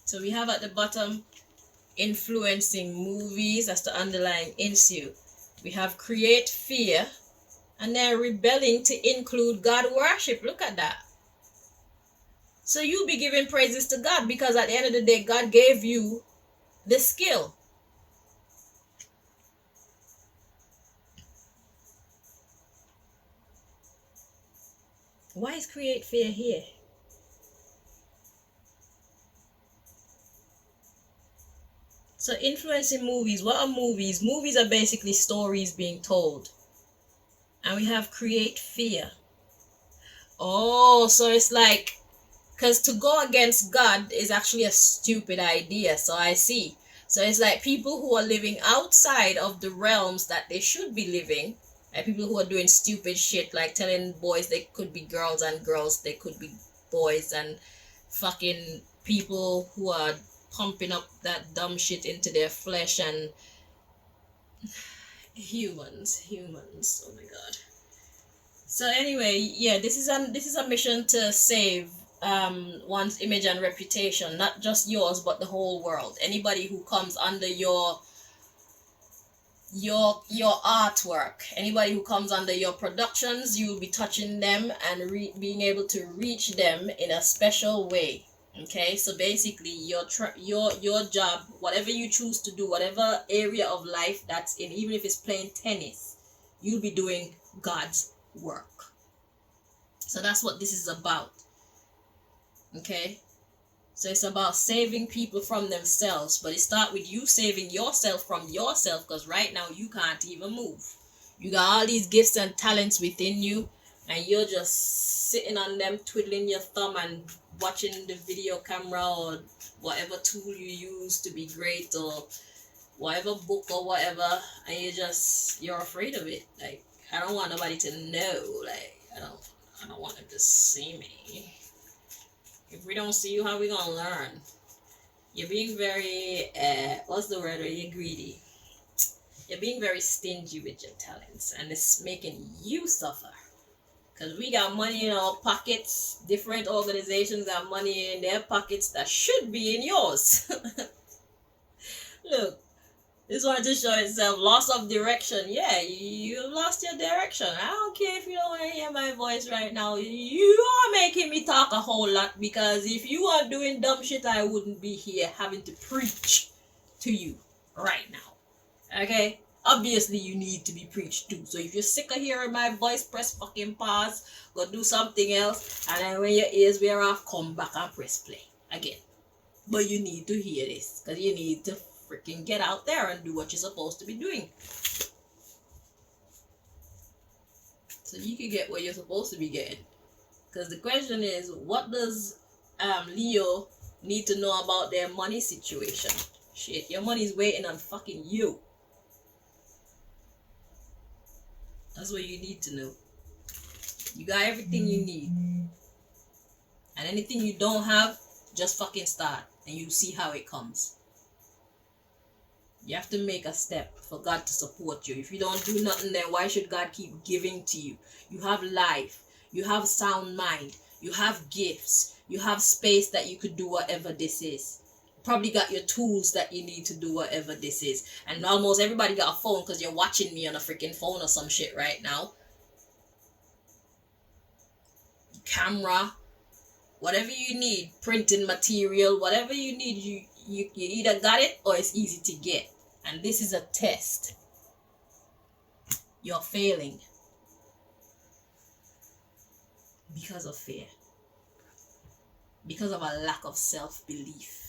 So we have at the bottom, influencing movies. That's the underlying issue. We have create fear. And then rebelling to include God worship. Look at that. So you'll be giving praises to God because at the end of the day, God gave you the skill. Why is create fear here? So influencing movies. What are movies? Movies are basically stories being told. And we have create fear. Oh, so it's like, because to go against God is actually a stupid idea. So I see. So it's like people who are living outside of the realms that they should be living. Like people who are doing stupid shit, like telling boys they could be girls and girls they could be boys, and fucking people who are pumping up that dumb shit into their flesh, and humans, oh my god. So anyway, yeah, this is a mission to save one's image and reputation, not just yours but the whole world. Anybody who comes under your artwork, anybody who comes under your productions, you'll be touching them and being able to reach them in a special way. Okay, so basically your job, whatever you choose to do, whatever area of life that's in, even if it's playing tennis, you'll be doing God's work. So that's what this is about. Okay, so it's about saving people from themselves, but it starts with you saving yourself from yourself, because right now you can't even move. You got all these gifts and talents within you, and you're just sitting on them, twiddling your thumb and watching the video camera or whatever tool you use to be great, or whatever book or whatever, and you're afraid of it. Like, I don't want nobody to know. Like, I don't want them to see me. If we don't see you, how we gonna learn? You're being very what's the word? Are you greedy? You're being very stingy with your talents, and it's making you suffer. Because we got money in our pockets. Different organizations got money in their pockets that should be in yours. Look, this one to show itself. Loss of direction. Yeah, you lost your direction. I don't care if you don't want to hear my voice right now. You are making me talk a whole lot, because if you are doing dumb shit, I wouldn't be here having to preach to you right now. Okay? Obviously, you need to be preached to. So if you're sick of hearing my voice, press fucking pause, go do something else, and then when your ears wear off, come back and press play again. But you need to hear this, because you need to freaking get out there and do what you're supposed to be doing, so you can get what you're supposed to be getting. Because the question is, what does Leo need to know about their money situation? Shit, your money's waiting on fucking you. That's what you need to know. You got everything you need, and anything you don't have, just fucking start, and you see how it comes. You have to make a step for God to support you. If you don't do nothing, then why should God keep giving to you? You have life. You have sound mind. You have gifts. You have space that you could do whatever this is. Probably got your tools that you need to do whatever this is. And almost everybody got a phone, because you're watching me on a freaking phone or some shit right now. Camera. Whatever you need. Printing material. Whatever you need, you either got it or it's easy to get. And this is a test. You're failing because of fear, because of a lack of self-belief.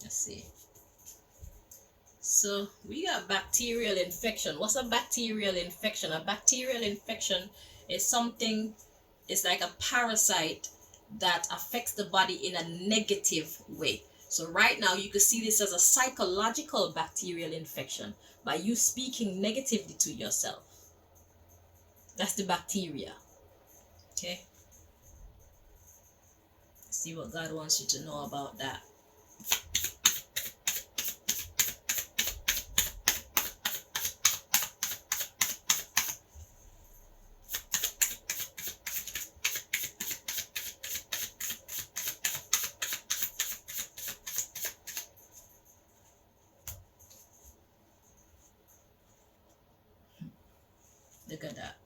Let's see. So we got bacterial infection. What's a bacterial infection? A bacterial infection is something, it's like a parasite that affects the body in a negative way. So right now you could see this as a psychological bacterial infection by you speaking negatively to yourself. That's the bacteria. Okay? Let's see what God wants you to know about that. Look at that.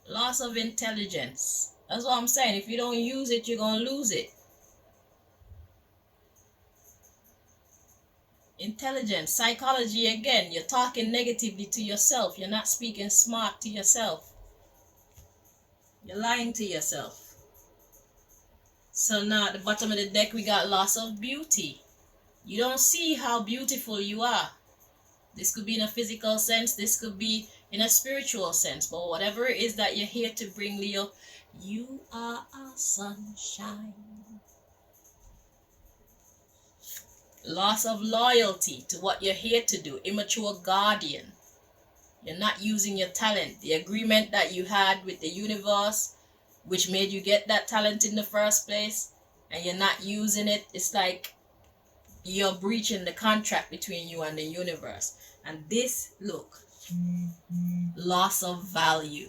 Loss of intelligence. That's what I'm saying. If you don't use it, you're going to lose it. Intelligence, psychology again. You're talking negatively to yourself. You're not speaking smart to yourself. You're lying to yourself. So now at the bottom of the deck, we got loss of beauty. You don't see how beautiful you are. This could be in a physical sense. This could be in a spiritual sense. But whatever it is that you're here to bring, Leo, you are a sunshine. Loss of loyalty to what you're here to do. Immature guardian. You're not using your talent. The agreement that you had with the universe, which made you get that talent in the first place, and you're not using it. It's like you're breaching the contract between you and the universe. And this, look, loss of value.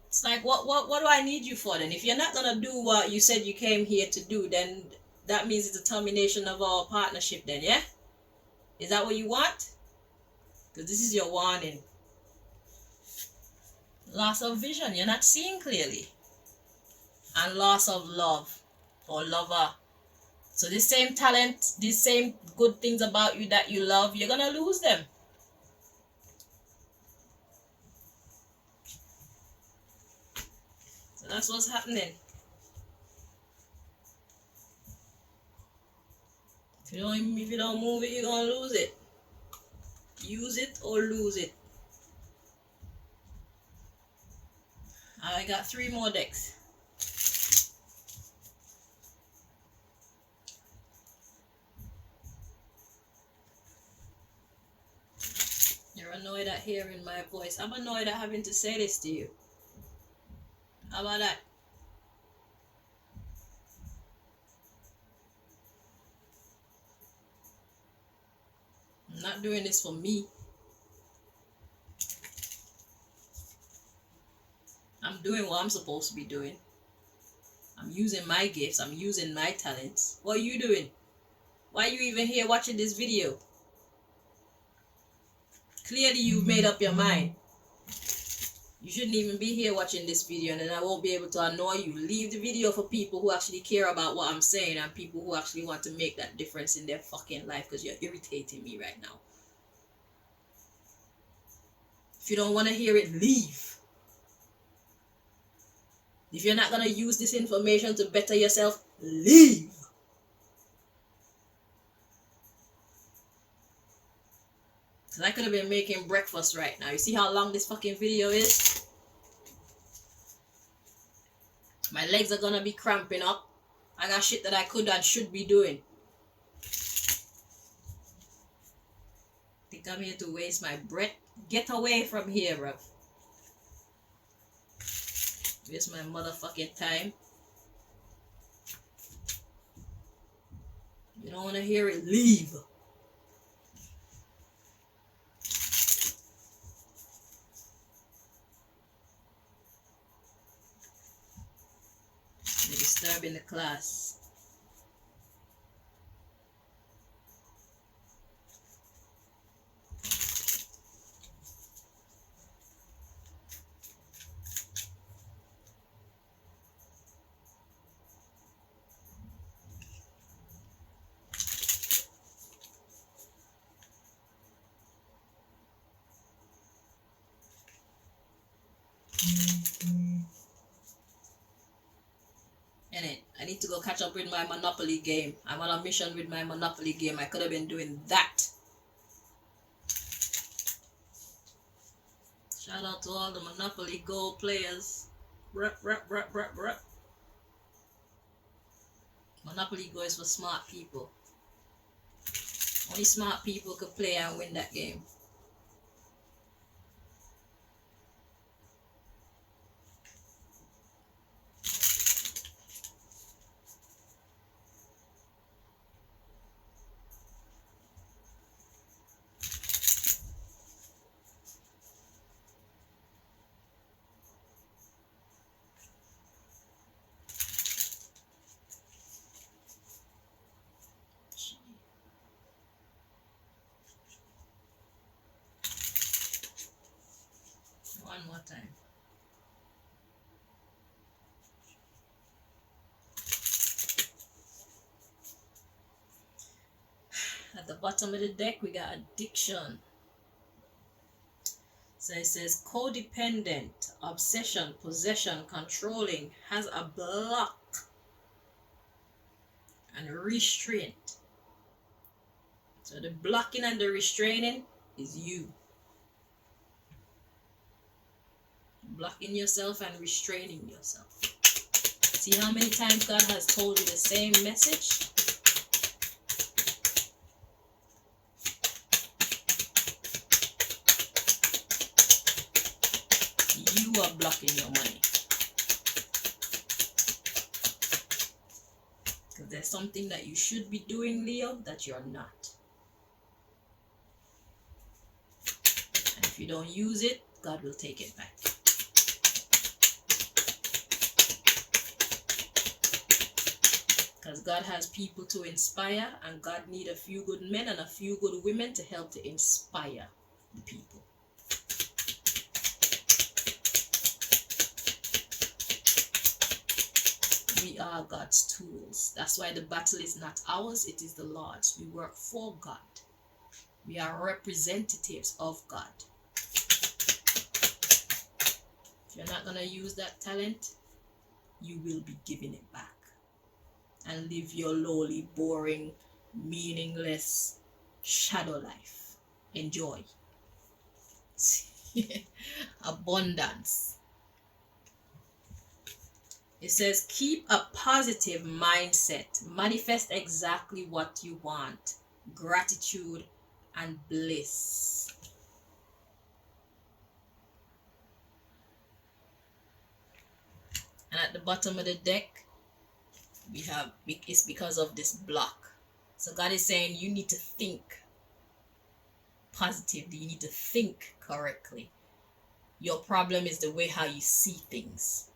It's like, what do I need you for then? If you're not gonna do what you said you came here to do, then that means it's a termination of our partnership then, yeah? Is that what you want? Because this is your warning. Loss of vision, you're not seeing clearly. And loss of love or lover. So this same talent, these same good things about you that you love, you're gonna lose them. So that's what's happening. If you don't move it, you're gonna lose it. Use it or lose it. I got 3 more decks. You're annoyed at hearing my voice. I'm annoyed at having to say this to you. How about that? I'm not doing this for me. I'm doing what I'm supposed to be doing. I'm using my gifts. I'm using my talents. What are you doing? Why are you even here watching this video? Clearly you've made up your mind. You shouldn't even be here watching this video, and then I won't be able to annoy you. Leave the video for people who actually care about what I'm saying and people who actually want to make that difference in their fucking life, because you're irritating me right now. If you don't want to hear it, leave. If you're not going to use this information to better yourself, leave. Because I could have been making breakfast right now. You see how long this fucking video is? My legs are going to be cramping up. I got shit that I could and should be doing. Think I'm here to waste my breath? Get away from here, bruv. Waste my motherfucking time. You don't want to hear it? Leave. You're disturbing the class. I need to go catch up with my Monopoly game. I'm on a mission with my Monopoly game. I could have been doing that. Shout out to all the Monopoly Go players. Monopoly Go is for smart people. Only smart people could play and win that game. One more time. At the bottom of the deck, we got addiction. So it says codependent, obsession, possession, controlling, has a block and restraint. So the blocking and the restraining is you. Blocking yourself and restraining yourself. See how many times God has told you the same message? You are blocking your money. Because there's something that you should be doing, Leo, that you're not. And if you don't use it, God will take it back. Because God has people to inspire, and God needs a few good men and a few good women to help to inspire the people. We are God's tools. That's why the battle is not ours, it is the Lord's. We work for God. We are representatives of God. If you're not going to use that talent, you will be giving it back. And live your lowly, boring, meaningless shadow life. Enjoy. Abundance. It says, keep a positive mindset. Manifest exactly what you want. Gratitude and bliss. And at the bottom of the deck, we have, it's because of this block. So God is saying you need to think positively. You need to think correctly. Your problem is the way how you see things.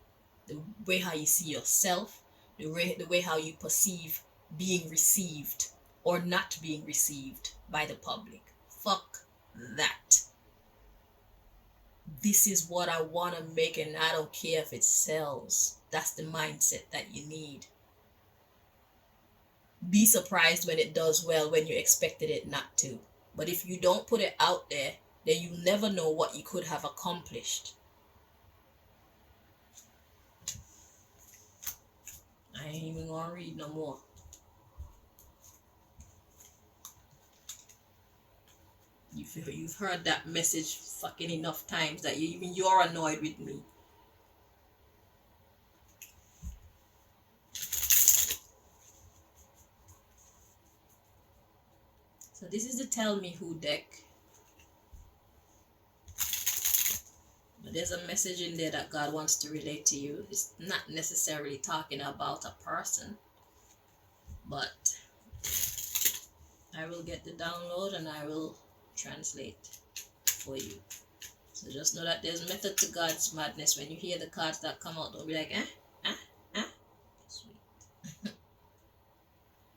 The way how you see yourself. The way how you perceive being received or not being received by the public. Fuck that. This is what I want to make, and I don't care if it sells. That's the mindset that you need. Be surprised when it does well when you expected it not to. But if you don't put it out there, then you never know what you could have accomplished. I ain't even gonna read no more. You've heard that message fucking enough times that you're annoyed with me. So this is the Tell Me Who deck. But there's a message in there that God wants to relate to you. It's not necessarily talking about a person, but I will get the download and I will translate for you. So just know that there's method to God's madness. When you hear the cards that come out, don't be like, sweet.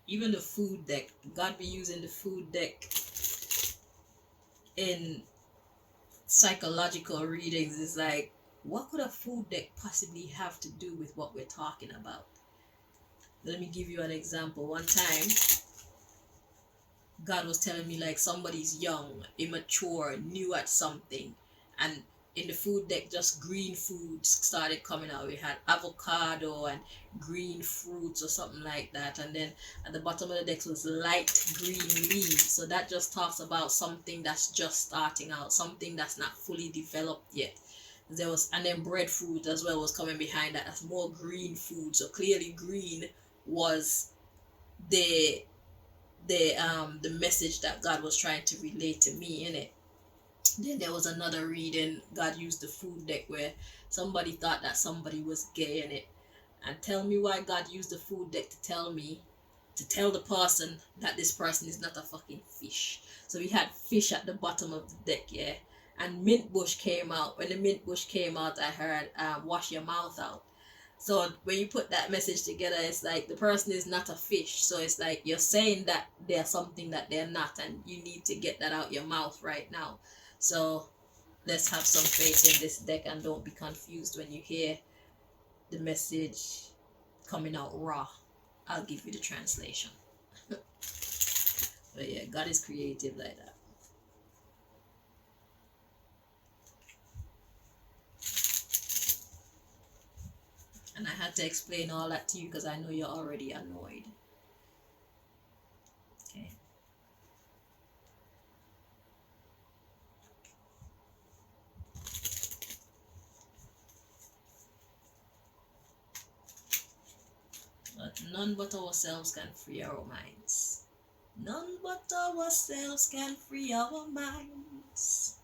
Even the food deck, God be using the food deck in psychological readings. Is like, what could a food deck possibly have to do with what we're talking about? Let me give you an example. One time, God was telling me like somebody's young, immature, new at something, and in the food deck just green foods started coming out. We had avocado and green fruits or something like that, and then at the bottom of the deck was light green leaves. So that just talks about something that's just starting out, something that's not fully developed yet. There was, and then breadfruit as well was coming behind that. That's more green food. So clearly green was the message that God was trying to relate to me in it. Then there was another reading, God used the food deck where somebody thought that somebody was gay in it. And tell me why God used the food deck to tell the person that this person is not a fucking fish. So we had fish at the bottom of the deck, yeah. And mint bush came out. When the mint bush came out, I heard wash your mouth out. So when you put that message together, it's like the person is not a fish. So it's like you're saying that they're something that they're not, and you need to get that out your mouth right now. So let's have some faith in this deck and don't be confused when you hear the message coming out raw. I'll give you the translation. But yeah, God is creative like that. And I had to explain all that to you because I know you're already annoyed. none but ourselves can free our minds. None but ourselves can free our minds.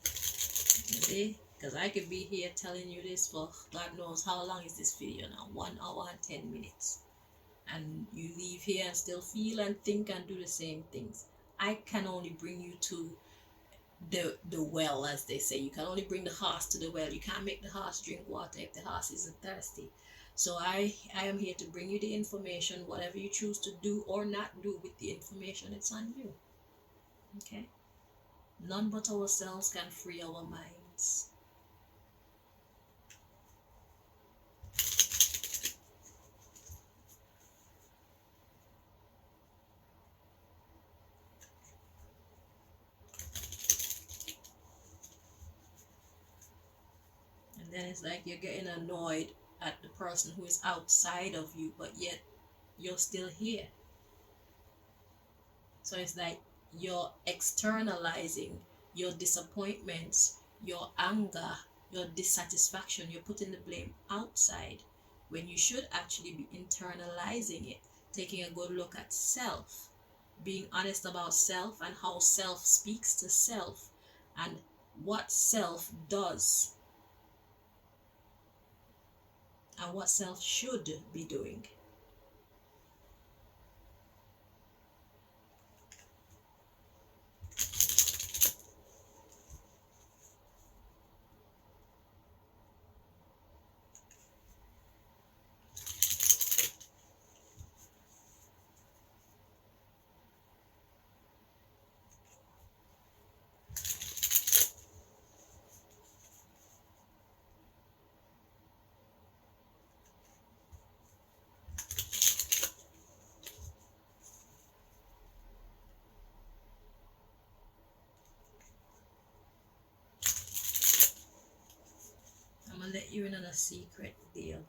You see? Because I could be here telling you this for God knows how long is this video now? 1 hour and 10 minutes. And you leave here and still feel and think and do the same things. I can only bring you to the well, as they say. You can only bring the horse to the well. You can't make the horse drink water if the horse isn't thirsty. So I am here to bring you the information. Whatever you choose to do or not do with the information, it's on you. Okay? None but ourselves can free our minds. And then it's like you're getting annoyed at the person who is outside of you, but yet you're still here. So it's like you're externalizing your disappointments, your anger, your dissatisfaction. You're putting the blame outside when you should actually be internalizing it, taking a good look at self, being honest about self and how self speaks to self and what self does and what self should be doing. I'm gonna let you in on a secret deal.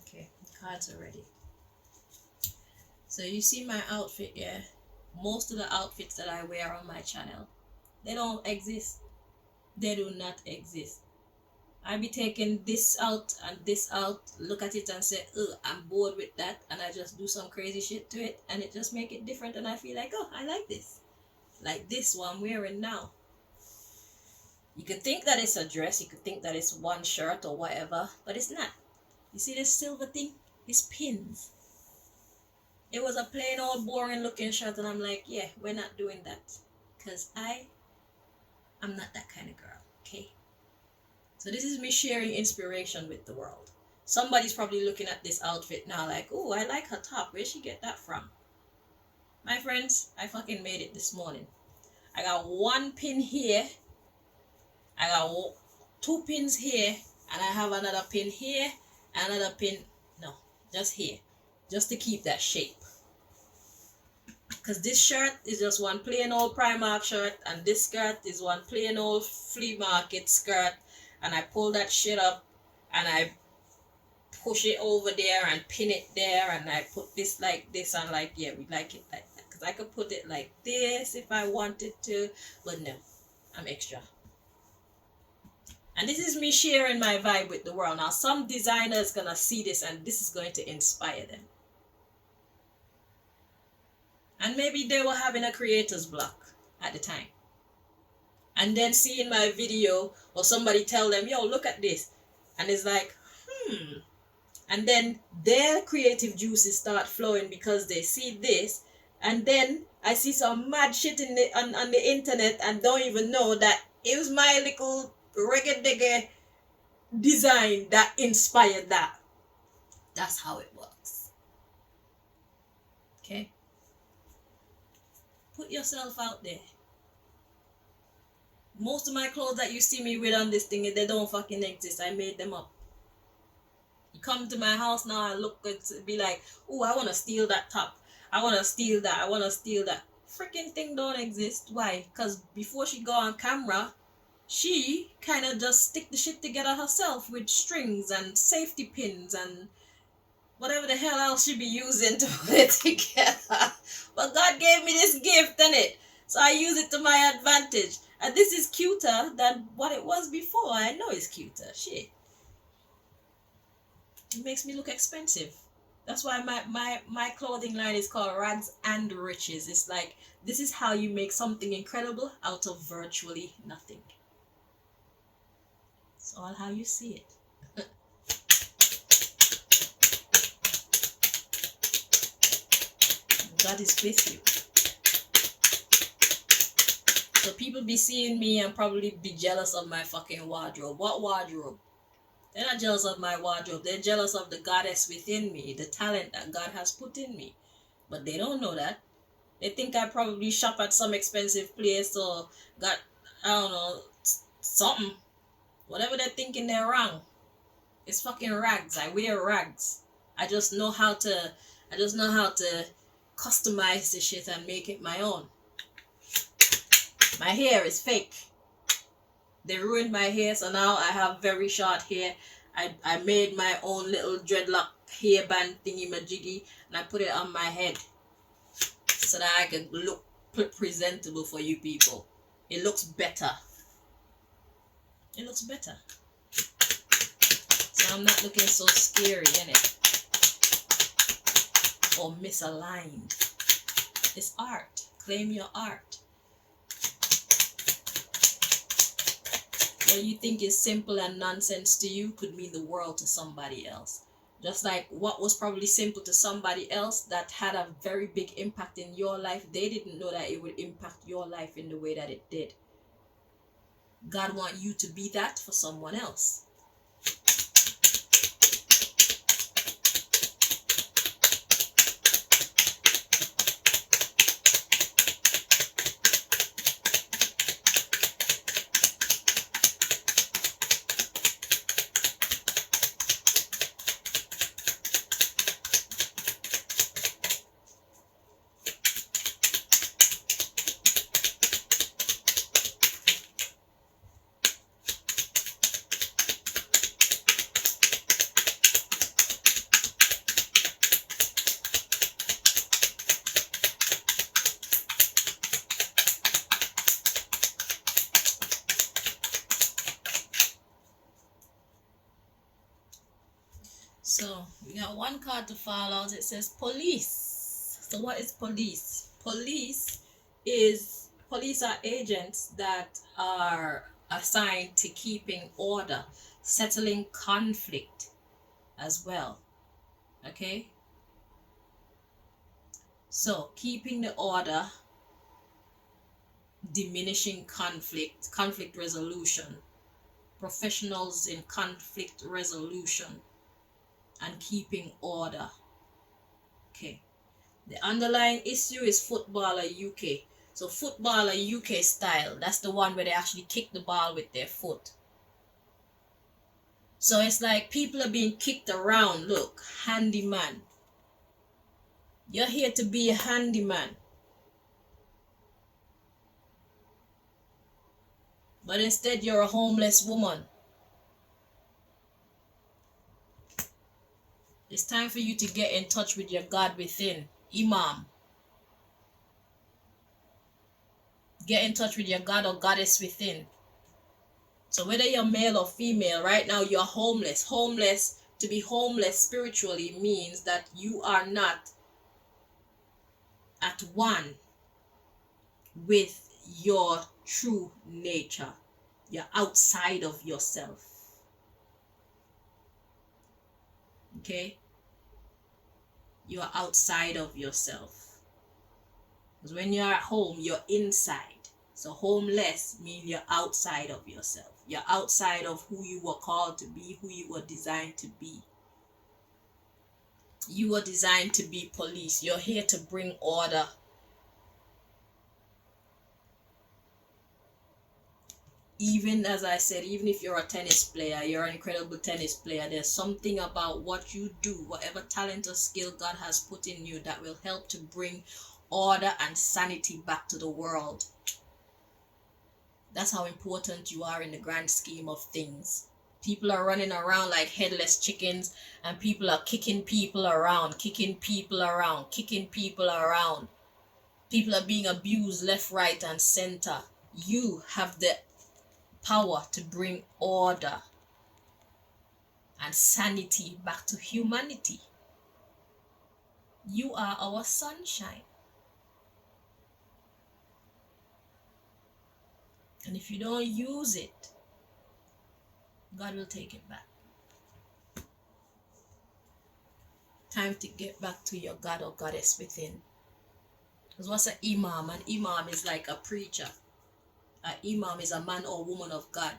Okay, the cards are ready. So you see my outfit, yeah? Most of the outfits that I wear on my channel, they don't exist. They do not exist. I be taking this out and this out, look at it and say, oh, I'm bored with that, and I just do some crazy shit to it, and it just make it different, and I feel like, oh, I like this. Like this one I'm wearing now. You could think that it's a dress, you could think that it's one shirt or whatever, but it's not. You see this silver thing? It's pins. It was a plain old boring looking shirt, and I'm like, yeah, we're not doing that. Because I'm not that kind of girl, okay? So this is me sharing inspiration with the world. Somebody's probably looking at this outfit now like, oh, I like her top. Where'd she get that from? My friends, I fucking made it this morning. I got one pin here. I got 2 pins here. And I have another pin here. Another pin, no, just here. Just to keep that shape. Because this shirt is just one plain old Primark shirt. And this skirt is one plain old flea market skirt. And I pull that shit up and I push it over there and pin it there, and I put this like this, and like, yeah, we like it like that. Because I could put it like this if I wanted to, but no, I'm extra. And this is me sharing my vibe with the world. Now some designers gonna see this and this is going to inspire them. And maybe they were having a creator's block at the time. And then seeing my video or somebody tell them, yo, look at this. And it's like, And then their creative juices start flowing because they see this. And then I see some mad shit on the internet and don't even know that it was my little reggae design that inspired that. That's how it works. Okay? Put yourself out there. Most of my clothes that you see me with on this thing, they don't fucking exist. I made them up. You come to my house now and look and be like, oh, I want to steal that top. I want to steal that. I want to steal that. Freaking thing don't exist. Why? Because before she go on camera, she kind of just stick the shit together herself with strings and safety pins and whatever the hell else she be using to put it together. But God gave me this gift, innit? So I use it to my advantage. And this is cuter than what it was before. I know it's cuter. Shit. It makes me look expensive. That's why my clothing line is called Rags and Riches. It's like, this is how you make something incredible out of virtually nothing. It's all how you see it. God is with you. So people be seeing me and probably be jealous of my fucking wardrobe. What wardrobe? They're not jealous of my wardrobe. They're jealous of the goddess within me, the talent that God has put in me. But they don't know that. They think I probably shop at some expensive place or got, I don't know, something. Whatever they're thinking, they're wrong. It's fucking rags. I wear rags. I just know how to customize the shit and make it my own. My hair is fake. They ruined my hair, so now I have very short hair. I made my own little dreadlock hairband thingy majiggy and I put it on my head so that I can look presentable for you people. It looks better. It looks better. So I'm not looking so scary, innit? Or misaligned. It's art. Claim your art. What you think is simple and nonsense to you could mean the world to somebody else. Just like what was probably simple to somebody else that had a very big impact in your life, they didn't know that it would impact your life in the way that it did. God wants you to be that for someone else. So we got one card to fall out. It says police. So what is police? Police are agents that are assigned to keeping order, settling conflict as well. Okay? So keeping the order, diminishing conflict resolution, professionals in conflict resolution, and keeping order. Okay. The underlying issue is footballer UK. So footballer UK style, that's the one where they actually kick the ball with their foot. So it's like people are being kicked around. Look, handyman. You're here to be a handyman. But instead you're a homeless woman. It's time for you to get in touch with your God within. Imam. Get in touch with your God or goddess within. So whether you're male or female, right now you're homeless. To be homeless spiritually means that you are not at one with your true nature. You're outside of yourself. Okay? You are outside of yourself. Because when you're at home, you're inside. So homeless means you're outside of yourself. You're outside of who you were called to be, who you were designed to be. You were designed to be police. You're here to bring order. Even as I said, even if you're a tennis player, you're an incredible tennis player, there's something about what you do, whatever talent or skill God has put in you, that will help to bring order and sanity back to the world. That's how important you are in the grand scheme of things. People are running around like headless chickens, and people are kicking people around, kicking people around, kicking people around. People are being abused left, right, and center. You have the power to bring order and sanity back to humanity. You are our sunshine. And if you don't use it, God will take it back. Time to get back to your God or goddess within. Because what's an imam? An imam is like a preacher. An imam is a man or woman of God.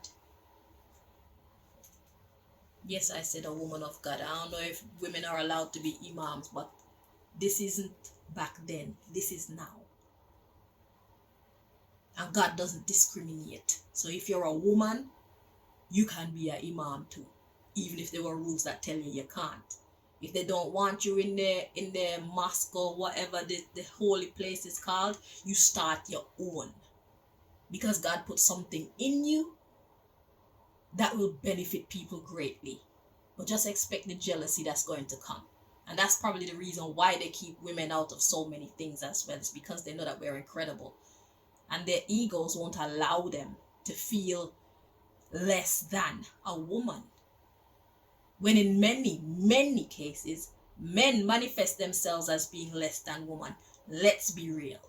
Yes, I said a woman of God. I don't know if women are allowed to be imams, but this isn't back then. This is now. And God doesn't discriminate. So if you're a woman, you can be an imam too. Even if there were rules that tell you can't. If they don't want you in the mosque or whatever the holy place is called, you start your own. Because God put something in you that will benefit people greatly. But just expect the jealousy that's going to come. And that's probably the reason why they keep women out of so many things as well. It's because they know that we're incredible. And their egos won't allow them to feel less than a woman. When in many, many cases, men manifest themselves as being less than women. Let's be real.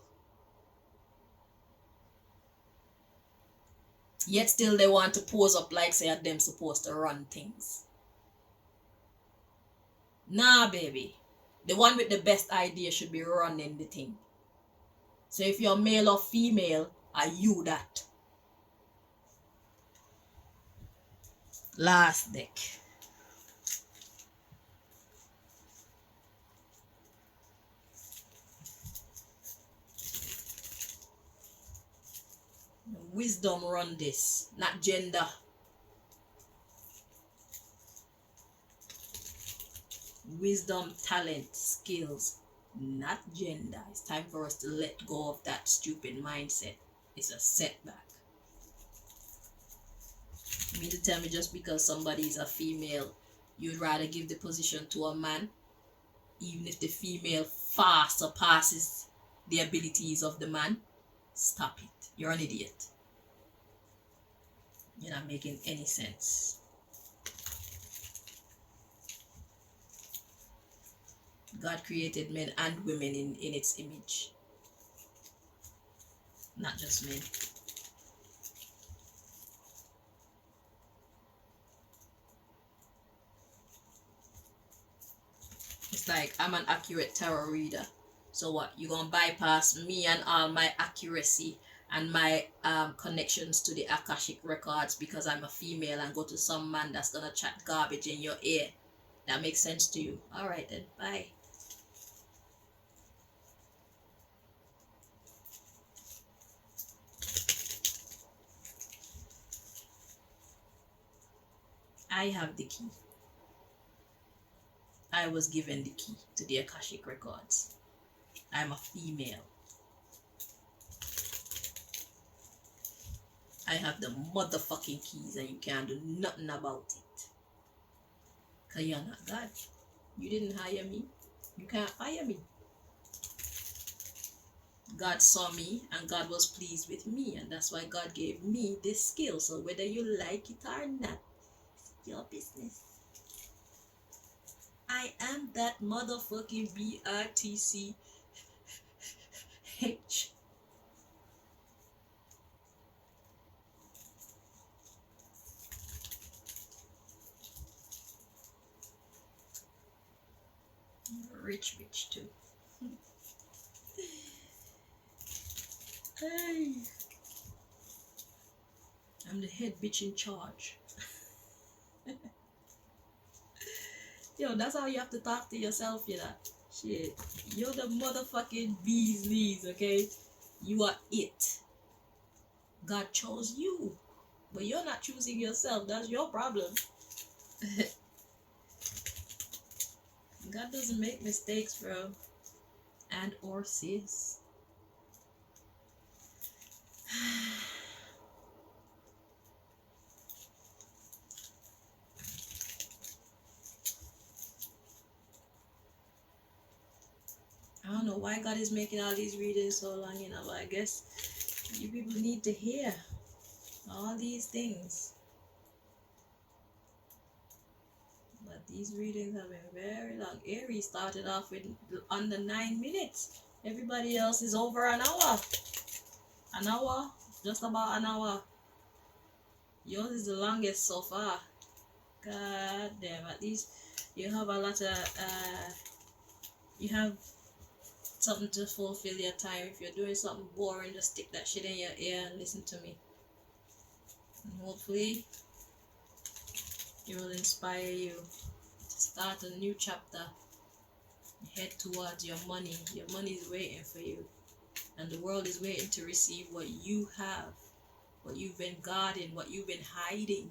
Yet still they want to pose up like say them supposed to run things. Nah, baby. The one with the best idea should be running the thing. So if you're male or female, are you that? Last deck. Wisdom run this, not gender. Wisdom, talent, skills, not gender. It's time for us to let go of that stupid mindset. It's a setback. You mean to tell me just because somebody is a female, you'd rather give the position to a man, even if the female far surpasses the abilities of the man? Stop it. You're an idiot. You're not making any sense. God created men and women in its image. Not just men. It's like I'm an accurate tarot reader. So what? You're gonna bypass me and all my accuracy and my connections to the Akashic records because I'm a female and go to some man that's gonna chat garbage in your ear. That makes sense to you? Alright then, bye. I have the key. I was given the key to the Akashic records. I'm a female. I have the motherfucking keys and you can't do nothing about it. Because you're not God. You didn't hire me. You can't fire me. God saw me and God was pleased with me, and that's why God gave me this skill. So whether you like it or not, it's your business. I am that motherfucking BRTCH. Rich bitch too. Hey, I'm the head bitch in charge. Yo, that's how you have to talk to yourself, you know. Shit, you're the motherfucking bee's knees, okay? You are it. God chose you, but you're not choosing yourself. That's your problem. God doesn't make mistakes, bro. And or sis. don't know why God is making all these readings so long, but I guess you people need to hear all these things. But these readings have been very long. Aries started off with under 9 minutes. Everybody else is over an hour. An hour, just about an hour. Yours is the longest so far. God damn, at least you have a lot of, you have something to fulfill your time. If you're doing something boring, just stick that shit in your ear and listen to me. And hopefully, it will inspire you to start a new chapter. Head towards your money. Your money is waiting for you. And the world is waiting to receive what you have. What you've been guarding, what you've been hiding.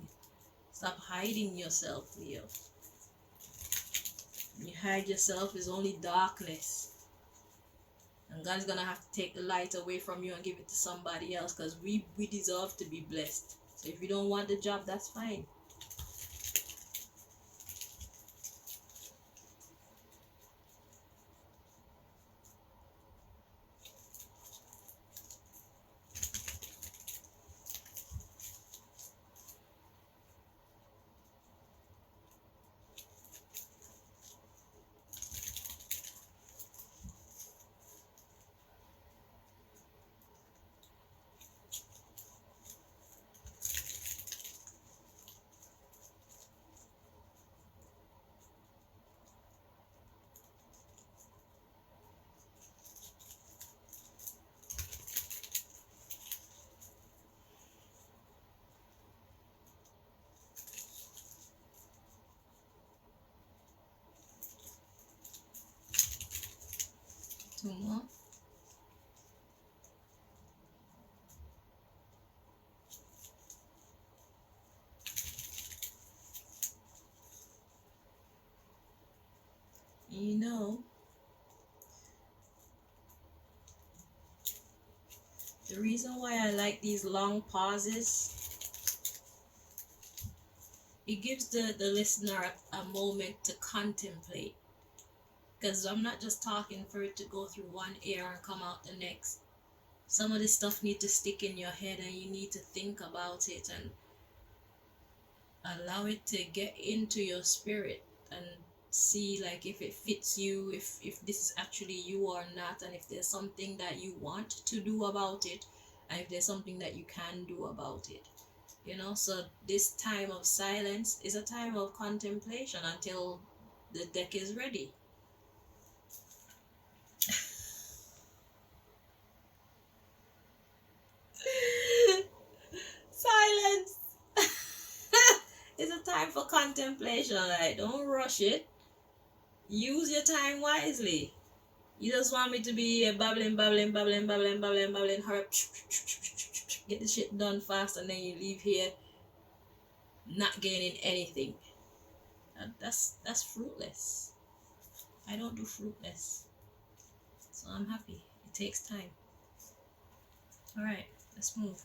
Stop hiding yourself, Leo. When you hide yourself, it's only darkness. And God's gonna have to take the light away from you and give it to somebody else, because we deserve to be blessed. So if you don't want the job, that's fine. Two more. You know, the reason why I like these long pauses, it gives the listener a moment to contemplate. Because I'm not just talking for it to go through one ear and come out the next. Some of this stuff need to stick in your head, and you need to think about it and allow it to get into your spirit and see like if it fits you, if this is actually you or not, and if there's something that you want to do about it, and if there's something that you can do about it. So this time of silence is a time of contemplation until the deck is ready. Silence. It's a time for contemplation. Like, don't rush it. Use your time wisely. You just want me to be babbling, hurry, get the shit done fast, and then you leave here not gaining anything. That's fruitless. I don't do fruitless. So I'm happy. It takes time. Alright, let's move.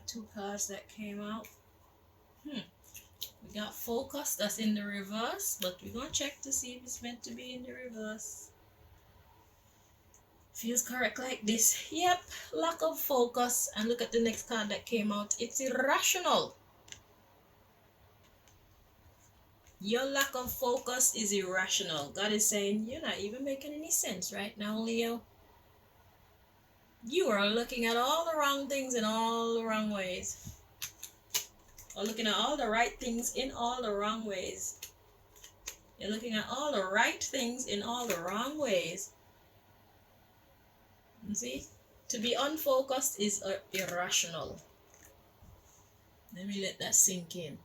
Two cards that came out. We got focus, that's in the reverse, but we're gonna check to see if it's meant to be in the reverse. Feels correct like this. Yep, lack of focus. And look at the next card that came out. It's irrational. Your lack of focus is irrational. God is saying you're not even making any sense right now, Leo. You are looking at all the wrong things in all the wrong ways. Or looking at all the right things in all the wrong ways. You're looking at all the right things in all the wrong ways. You see? To be unfocused is irrational. Let me let that sink in.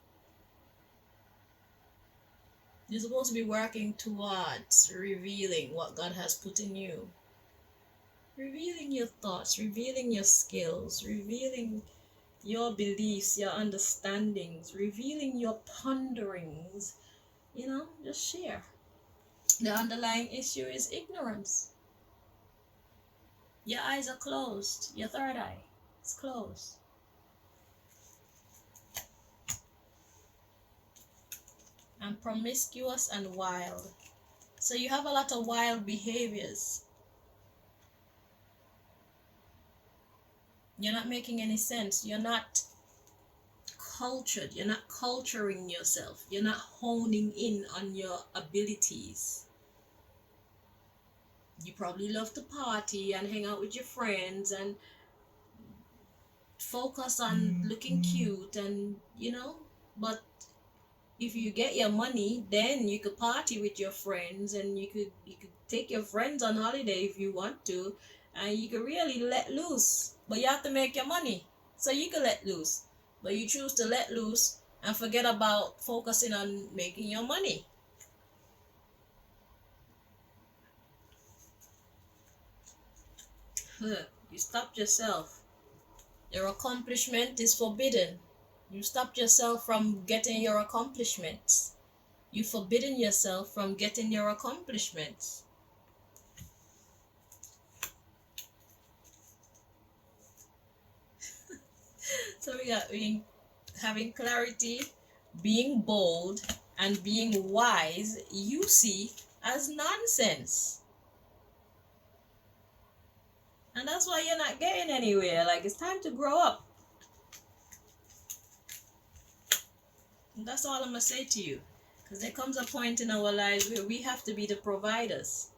You're supposed to be working towards revealing what God has put in you. Revealing your thoughts, revealing your skills, revealing your beliefs, your understandings, revealing your ponderings. Just share. The underlying issue is ignorance. Your eyes are closed. Your third eye is closed. And promiscuous and wild. So you have a lot of wild behaviors. You're not making any sense. You're not cultured. You're not culturing yourself. You're not honing in on your abilities. You probably love to party and hang out with your friends and focus on looking cute but if you get your money, then you could party with your friends, and you could take your friends on holiday if you want to, and you could really let loose. But you have to make your money, so you can let loose. But you choose to let loose and forget about focusing on making your money. You stopped yourself. Your accomplishment is forbidden. You stopped yourself from getting your accomplishments. You've forbidden yourself from getting your accomplishments. So we got having clarity, being bold, and being wise, you see as nonsense. And that's why you're not getting anywhere. Like, it's time to grow up. And that's all I'm going to say to you. Because there comes a point in our lives where we have to be the providers.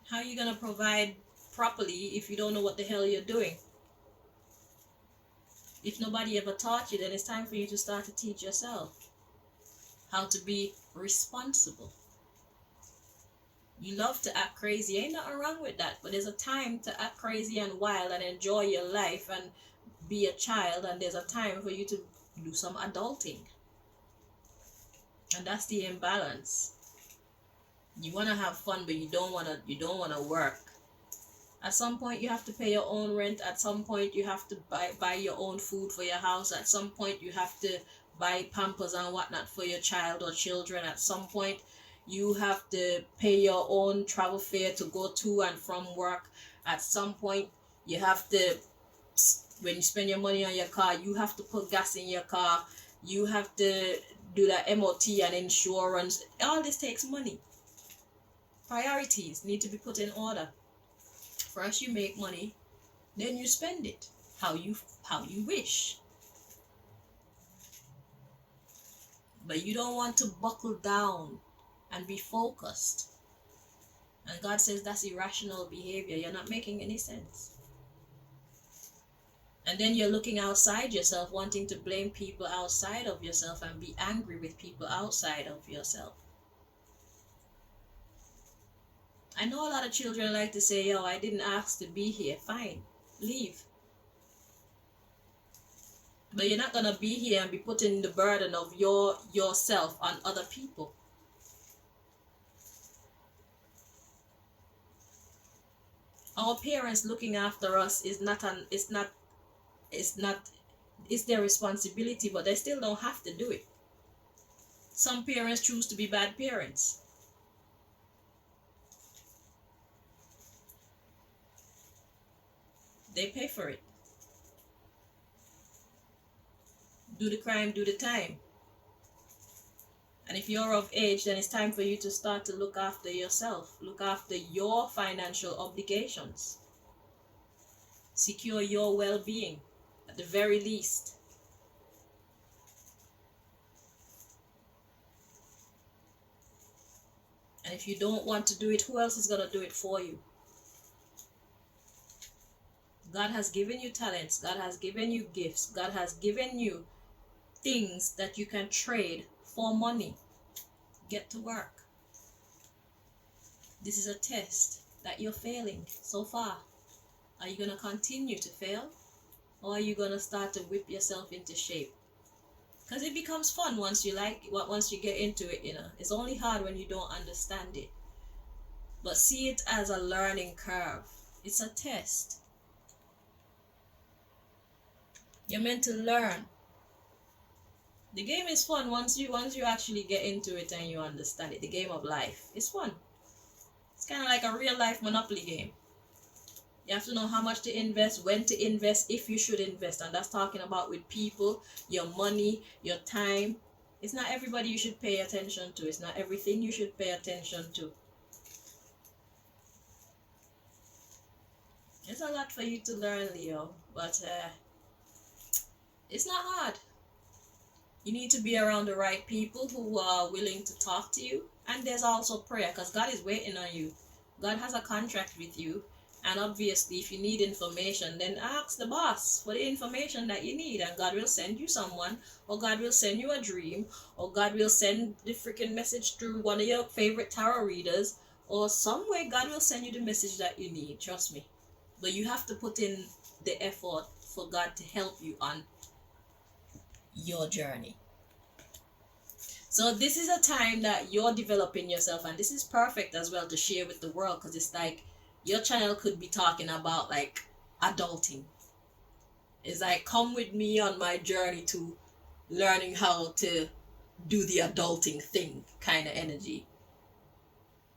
How are you going to provide properly if you don't know what the hell you're doing? If nobody ever taught you, then it's time for you to start to teach yourself how to be responsible. You love to act crazy. Ain't nothing wrong with that. But there's a time to act crazy and wild and enjoy your life and be a child. And there's a time for you to do some adulting. And that's the imbalance. You want to have fun, but you don't want to work. At some point you have to pay your own rent. At some point you have to buy your own food for your house. At some point you have to buy Pampers and whatnot for your child or children. At some point you have to pay your own travel fare to go to and from work. At some point you have to, when you spend your money on your car, you have to put gas in your car. You have to do the MOT and insurance. All this takes money. Priorities need to be put in order. First you make money, then you spend it how you wish. But you don't want to buckle down and be focused. And God says that's irrational behavior. You're not making any sense. And then you're looking outside yourself, wanting to blame people outside of yourself and be angry with people outside of yourself. I know a lot of children like to say, yo, I didn't ask to be here. Fine, leave. But you're not going to be here and be putting the burden of yourself on other people. Our parents looking after us is their responsibility, but they still don't have to do it. Some parents choose to be bad parents. They pay for it. Do the crime, do the time. And if you're of age, then it's time for you to start to look after yourself. Look after your financial obligations. Secure your well-being, at the very least. And if you don't want to do it, who else is going to do it for you? God has given you talents. God has given you gifts. God has given you things that you can trade for money. Get to work. This is a test that you're failing so far. Are you going to continue to fail? Or are you going to start to whip yourself into shape? Because it becomes fun once you like once you get into it, you know. It's only hard when you don't understand it. But see it as a learning curve. It's a test. You're meant to learn. The game is fun once you actually get into it and you understand it. The game of life. It's fun. It's kind of like a real life Monopoly game. You have to know how much to invest, when to invest, if you should invest. And that's talking about with people, your money, your time. It's not everybody you should pay attention to. It's not everything you should pay attention to. It's a lot for you to learn, Leo. But it's not hard. You need to be around the right people who are willing to talk to you. And there's also prayer, because God is waiting on you. God has a contract with you. And obviously, if you need information, then ask the boss for the information that you need. And God will send you someone, or God will send you a dream, or God will send the freaking message through one of your favorite tarot readers, or some way God will send you the message that you need. Trust me. But you have to put in the effort for God to help you on your journey. So this is a time that you're developing yourself, and this is perfect as well to share with the world, because it's like your channel could be talking about like adulting. It's like, come with me on my journey to learning how to do the adulting thing kind of energy.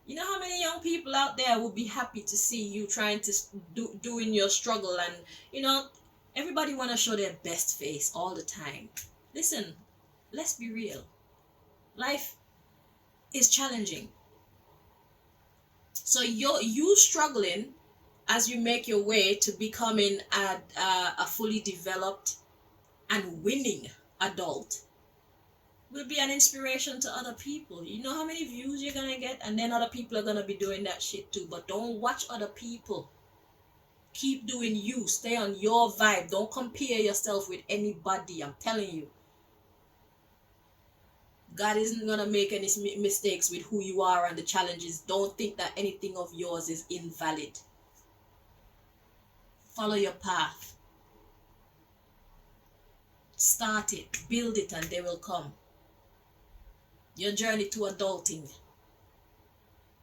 You know how many young people out there would be happy to see you trying to doing your struggle, and you know, everybody want to show their best face all the time. Listen, let's be real. Life is challenging. So you struggling as you make your way to becoming a fully developed and winning adult will be an inspiration to other people. You know how many views you're gonna get, and then other people are gonna be doing that shit too. But don't watch other people. Keep doing you. Stay on your vibe. Don't compare yourself with anybody. I'm telling you. God isn't gonna make any mistakes with who you are and the challenges. Don't think that anything of yours is invalid. Follow your path. Start it, build it, and they will come. Your journey to adulting.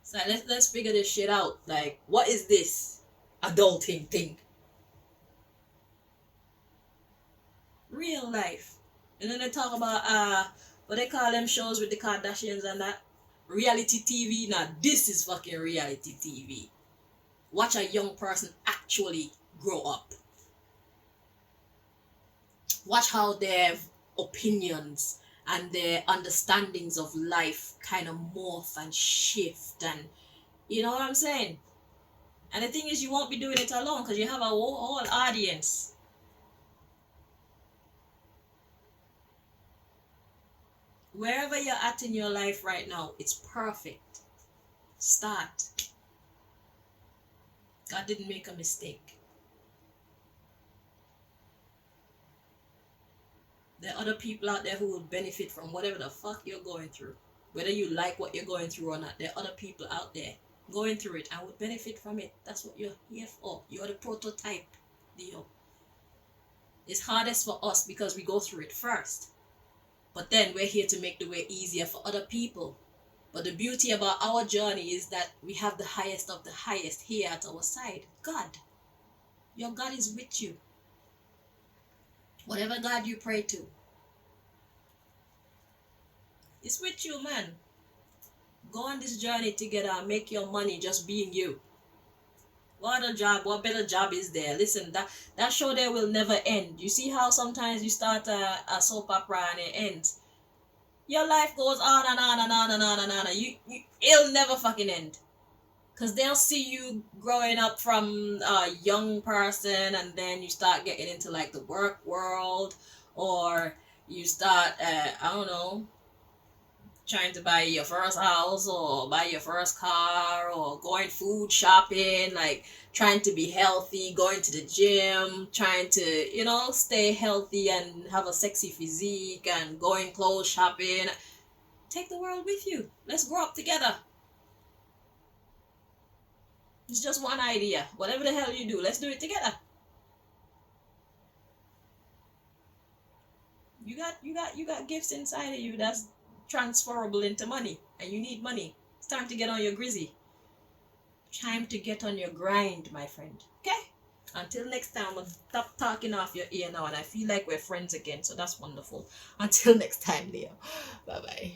So let's figure this shit out. Like, what is this adulting thing? Real life. And then they talk about what they call them shows with the Kardashians and that. Reality TV. Now this is fucking reality TV. Watch a young person actually grow up. Watch how their opinions and their understandings of life kind of morph and shift, and you know what I'm saying? And the thing is, you won't be doing it alone because you have a whole audience. Wherever you're at in your life right now, it's perfect. Start. God didn't make a mistake. There are other people out there who will benefit from whatever the fuck you're going through. Whether you like what you're going through or not, there are other people out there going through it and would benefit from it. That's what you're here for. You're the prototype, Leo. It's hardest for us because we go through it first. But then we're here to make the way easier for other people. But the beauty about our journey is that we have the highest of the highest here at our side. God. Your God is with you. Whatever God you pray to, it's with you, man. Go on this journey together and make your money just being you. What better job is there? Listen, that show there will never end. You see how sometimes you start a soap opera and it ends? Your life goes on and on and on and on and on. It'll never fucking end. Because they'll see you growing up from a young person, and then you start getting into like the work world, or you start, I don't know, trying to buy your first house or buy your first car, or going food shopping, like trying to be healthy, going to the gym, trying to, you know, stay healthy and have a sexy physique, and going clothes shopping. Take the world with you. Let's grow up together. It's just one idea. Whatever the hell you do, let's do it together. You got gifts inside of you that's transferable into money, and you need money. It's time to get on your grizzy. Time to get on your grind, my friend. Okay? Until next time, I'll stop talking off your ear now, and I feel like we're friends again, so that's wonderful. Until next time, Leo. Bye bye.